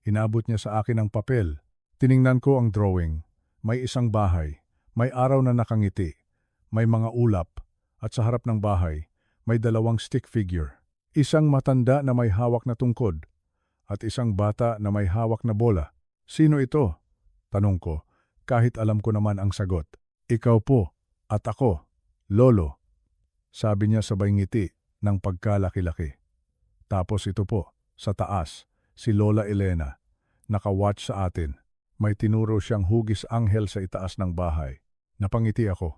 Inabot niya sa akin ang papel. Tiningnan ko ang drawing. May isang bahay, may araw na nakangiti, may mga ulap, at sa harap ng bahay, may dalawang stick figure. Isang matanda na may hawak na tungkod, at isang bata na may hawak na bola. Sino ito? Tanong ko, kahit alam ko naman ang sagot. Ikaw po, at ako, lolo. Sabi niya sabay ngiti ng pagkalaki-laki. Tapos ito po, sa taas, si Lola Elena, nakawatch sa atin. May tinuro siyang hugis anghel sa itaas ng bahay. Napangiti ako.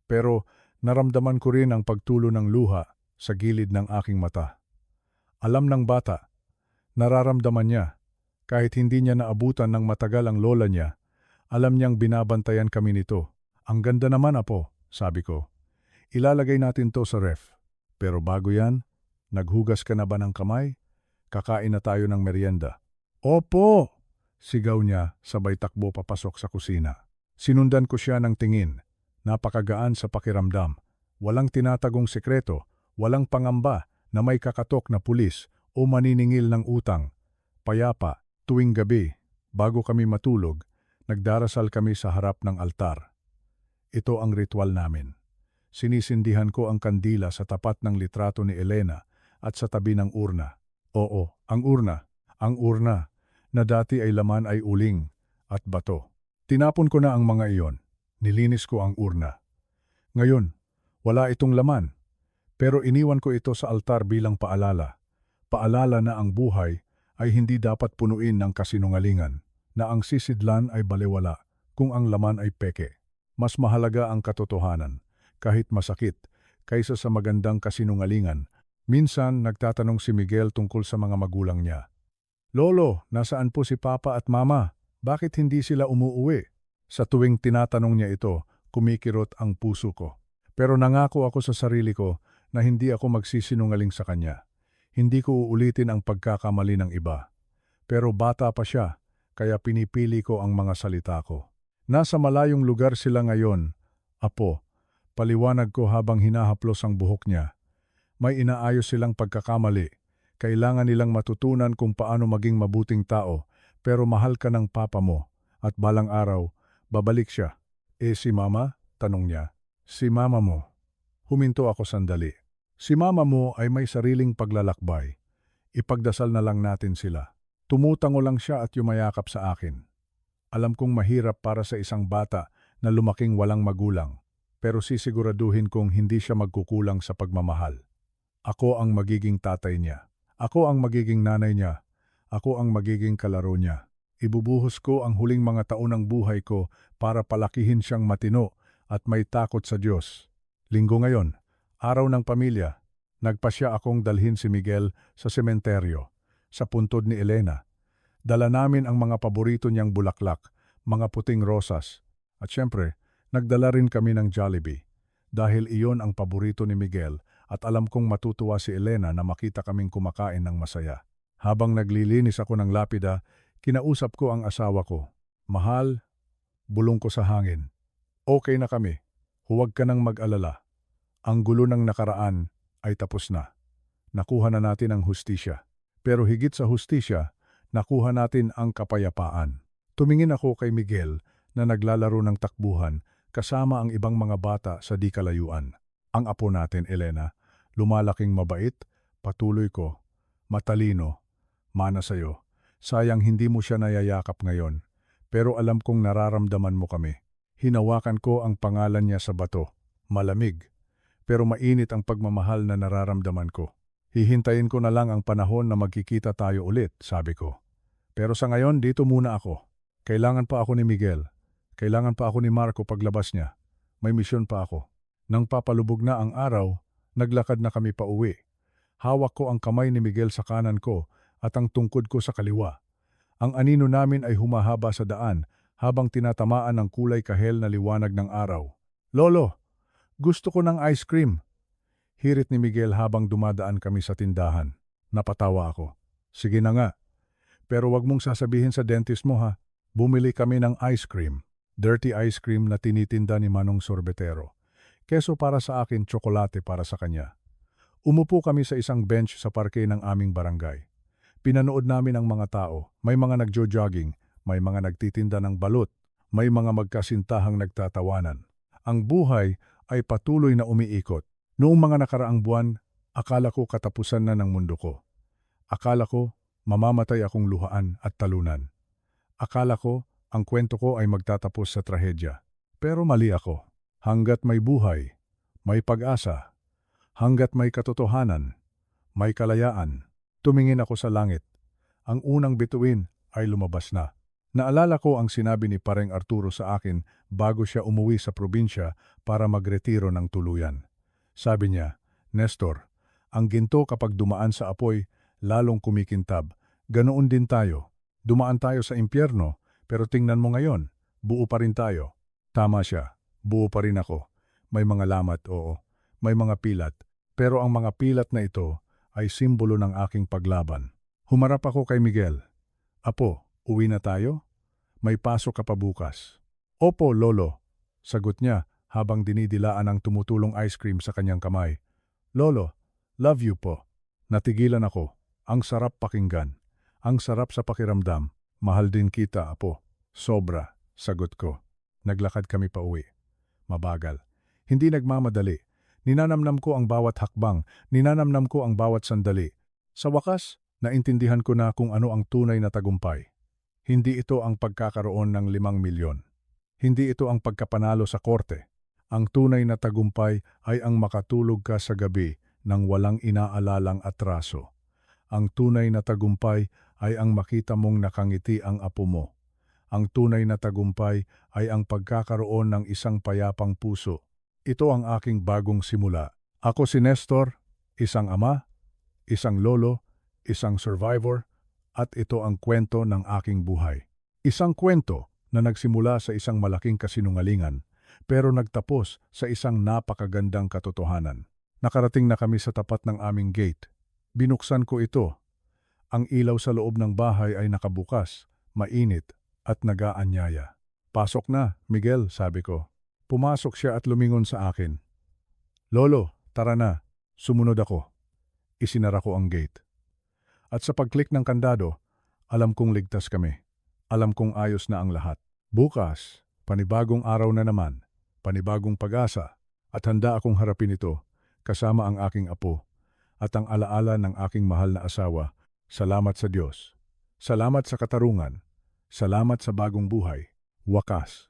Pero naramdaman ko rin ang pagtulo ng luha sa gilid ng aking mata. Alam ng bata, nararamdaman niya, kahit hindi niya naabutan ng matagal ang lola niya, alam niyang binabantayan kami nito. Ang ganda naman, apo, sabi ko. Ilalagay natin to sa ref. Pero bago yan, naghugas ka na ba ng kamay? Kakain na tayo ng merienda. Opo! Sigaw niya, sabay takbo papasok sa kusina. Sinundan ko siya ng tingin. Napakagaan sa pakiramdam. Walang tinatagong sekreto, walang pangamba na may kakatok na pulis o maniningil ng utang. Payapa, tuwing gabi, bago kami matulog, nagdarasal kami sa harap ng altar. Ito ang ritual namin. Sinisindihan ko ang kandila sa tapat ng litrato ni Elena at sa tabi ng urna. Oo, ang urna. Ang urna na dati ay laman ay uling at bato. Tinapon ko na ang mga iyon. Nilinis ko ang urna. Ngayon, wala itong laman. Pero iniwan ko ito sa altar bilang paalala. Paalala na ang buhay ay hindi dapat punuin ng kasinungalingan, na ang sisidlan ay balewala kung ang laman ay peke. Mas mahalaga ang katotohanan, kahit masakit, kaysa sa magandang kasinungalingan. Minsan nagtatanong si Miguel tungkol sa mga magulang niya. Lolo, nasaan po si Papa at Mama? Bakit hindi sila umuuwi? Sa tuwing tinatanong niya ito, kumikirot ang puso ko. Pero nangako ako sa sarili ko na hindi ako magsisinungaling sa kanya. Hindi ko uulitin ang pagkakamali ng iba. Pero bata pa siya, kaya pinipili ko ang mga salita ko. Nasa malayong lugar sila ngayon. Apo, paliwanag ko habang hinahaplos ang buhok niya. May inaayos silang pagkakamali. Kailangan nilang matutunan kung paano maging mabuting tao, pero mahal ka ng papa mo. At balang araw, babalik siya. Si Mama? Tanong niya. Si Mama mo. Huminto ako sandali. Si Mama mo ay may sariling paglalakbay. Ipagdasal na lang natin sila. Tumutango lang siya at yumayakap sa akin. Alam kong mahirap para sa isang bata na lumaking walang magulang, pero sisiguraduhin kong hindi siya magkukulang sa pagmamahal. Ako ang magiging tatay niya. Ako ang magiging nanay niya. Ako ang magiging kalaro niya. Ibubuhos ko ang huling mga taon ng buhay ko para palakihin siyang matino at may takot sa Diyos. Linggo ngayon, araw ng pamilya, nagpasya akong dalhin si Miguel sa sementeryo, sa puntod ni Elena. Dala namin ang mga paborito niyang bulaklak, mga puting rosas, at syempre, nagdala rin kami ng Jollibee. Dahil iyon ang paborito ni Miguel at alam kong matutuwa si Elena na makita kaming kumakain ng masaya. Habang naglilinis ako ng lapida, kinausap ko ang asawa ko. Mahal, bulong ko sa hangin. Okay na kami. Huwag ka nang mag-alala. Ang gulo ng nakaraan ay tapos na. Nakuha na natin ang hustisya. Pero higit sa hustisya, nakuha natin ang kapayapaan. Tumingin ako kay Miguel na naglalaro ng takbuhan kasama ang ibang mga bata sa di kalayuan. Ang apo natin, Elena, lumalaking mabait, patuloy ko, matalino, mana sa'yo. Sayang hindi mo siya nayayakap ngayon, pero alam kong nararamdaman mo kami. Hinawakan ko ang pangalan niya sa bato. Malamig, pero mainit ang pagmamahal na nararamdaman ko. Hihintayin ko na lang ang panahon na magkikita tayo ulit, sabi ko. Pero sa ngayon, dito muna ako. Kailangan pa ako ni Miguel. Kailangan pa ako ni Marco paglabas niya. May misyon pa ako. Nang papalubog na ang araw, naglakad na kami pa uwi. Hawak ko ang kamay ni Miguel sa kanan ko at ang tungkod ko sa kaliwa. Ang anino namin ay humahaba sa daan habang tinatamaan ng kulay kahel na liwanag ng araw. Lolo, gusto ko ng ice cream. Hirit ni Miguel habang dumadaan kami sa tindahan. Napatawa ako. Sige na nga. Pero wag mong sasabihin sa dentist mo ha. Bumili kami ng ice cream. Dirty ice cream na tinitinda ni Manong Sorbetero. Keso para sa akin, tsokolate para sa kanya. Umupo kami sa isang bench sa parke ng aming barangay. Pinanood namin ang mga tao. May mga nagjo-jogging, may mga nagtitinda ng balut, may mga magkasintahang nagtatawanan. Ang buhay ay patuloy na umiikot. Noong mga nakaraang buwan, akala ko katapusan na ng mundo ko. Akala ko mamamatay akong luhaan at talunan. Akala ko ang kwento ko ay magtatapos sa trahedya. Pero mali ako. Hanggat may buhay, may pag-asa. Hanggat may katotohanan, may kalayaan. Tumingin ako sa langit. Ang unang bituin ay lumabas na. Naalala ko ang sinabi ni Pareng Arturo sa akin bago siya umuwi sa probinsya para magretiro ng tuluyan. Sabi niya, Nestor, ang ginto kapag dumaan sa apoy, lalong kumikintab. Ganoon din tayo. Dumaan tayo sa impyerno, pero tingnan mo ngayon, buo pa rin tayo. Tama siya, buo pa rin ako. May mga lamat, oo. May mga pilat, pero ang mga pilat na ito ay simbolo ng aking paglaban. Humarap ako kay Miguel. Apo, uwi na tayo? May pasok ka pa bukas. Opo, Lolo. Sagot niya habang dinidilaan ang tumutulong ice cream sa kanyang kamay. Lolo, love you po. Natigilan ako. Ang sarap pakinggan. Ang sarap sa pakiramdam. Mahal din kita, apo. Sobra, sagot ko. Naglakad kami pa uwi. Mabagal. Hindi nagmamadali. Ninanamnam ko ang bawat hakbang, ninanamnam ko ang bawat sandali. Sa wakas, naintindihan ko na kung ano ang tunay na tagumpay. Hindi ito ang pagkakaroon ng 5 milyon. Hindi ito ang pagkapanalo sa korte. Ang tunay na tagumpay ay ang makatulog ka sa gabi nang walang inaalalang atraso. Ang tunay na tagumpay ay ang makita mong nakangiti ang apo mo. Ang tunay na tagumpay ay ang pagkakaroon ng isang payapang puso. Ito ang aking bagong simula. Ako si Nestor, isang ama, isang lolo, isang survivor, at ito ang kwento ng aking buhay. Isang kwento na nagsimula sa isang malaking kasinungalingan, pero nagtapos sa isang napakagandang katotohanan. Nakarating na kami sa tapat ng aming gate. Binuksan ko ito. Ang ilaw sa loob ng bahay ay nakabukas, mainit, at nag-aanyaya. Pasok na, Miguel, sabi ko. Pumasok siya at lumingon sa akin. Lolo, tara na. Sumunod ako. Isinara ko ang gate. At sa pag-click ng kandado, alam kong ligtas kami. Alam kong ayos na ang lahat. Bukas, panibagong araw na naman, panibagong pag-asa, at handa akong harapin ito, kasama ang aking apo, at ang alaala ng aking mahal na asawa. Salamat sa Diyos. Salamat sa katarungan. Salamat sa bagong buhay. Wakas.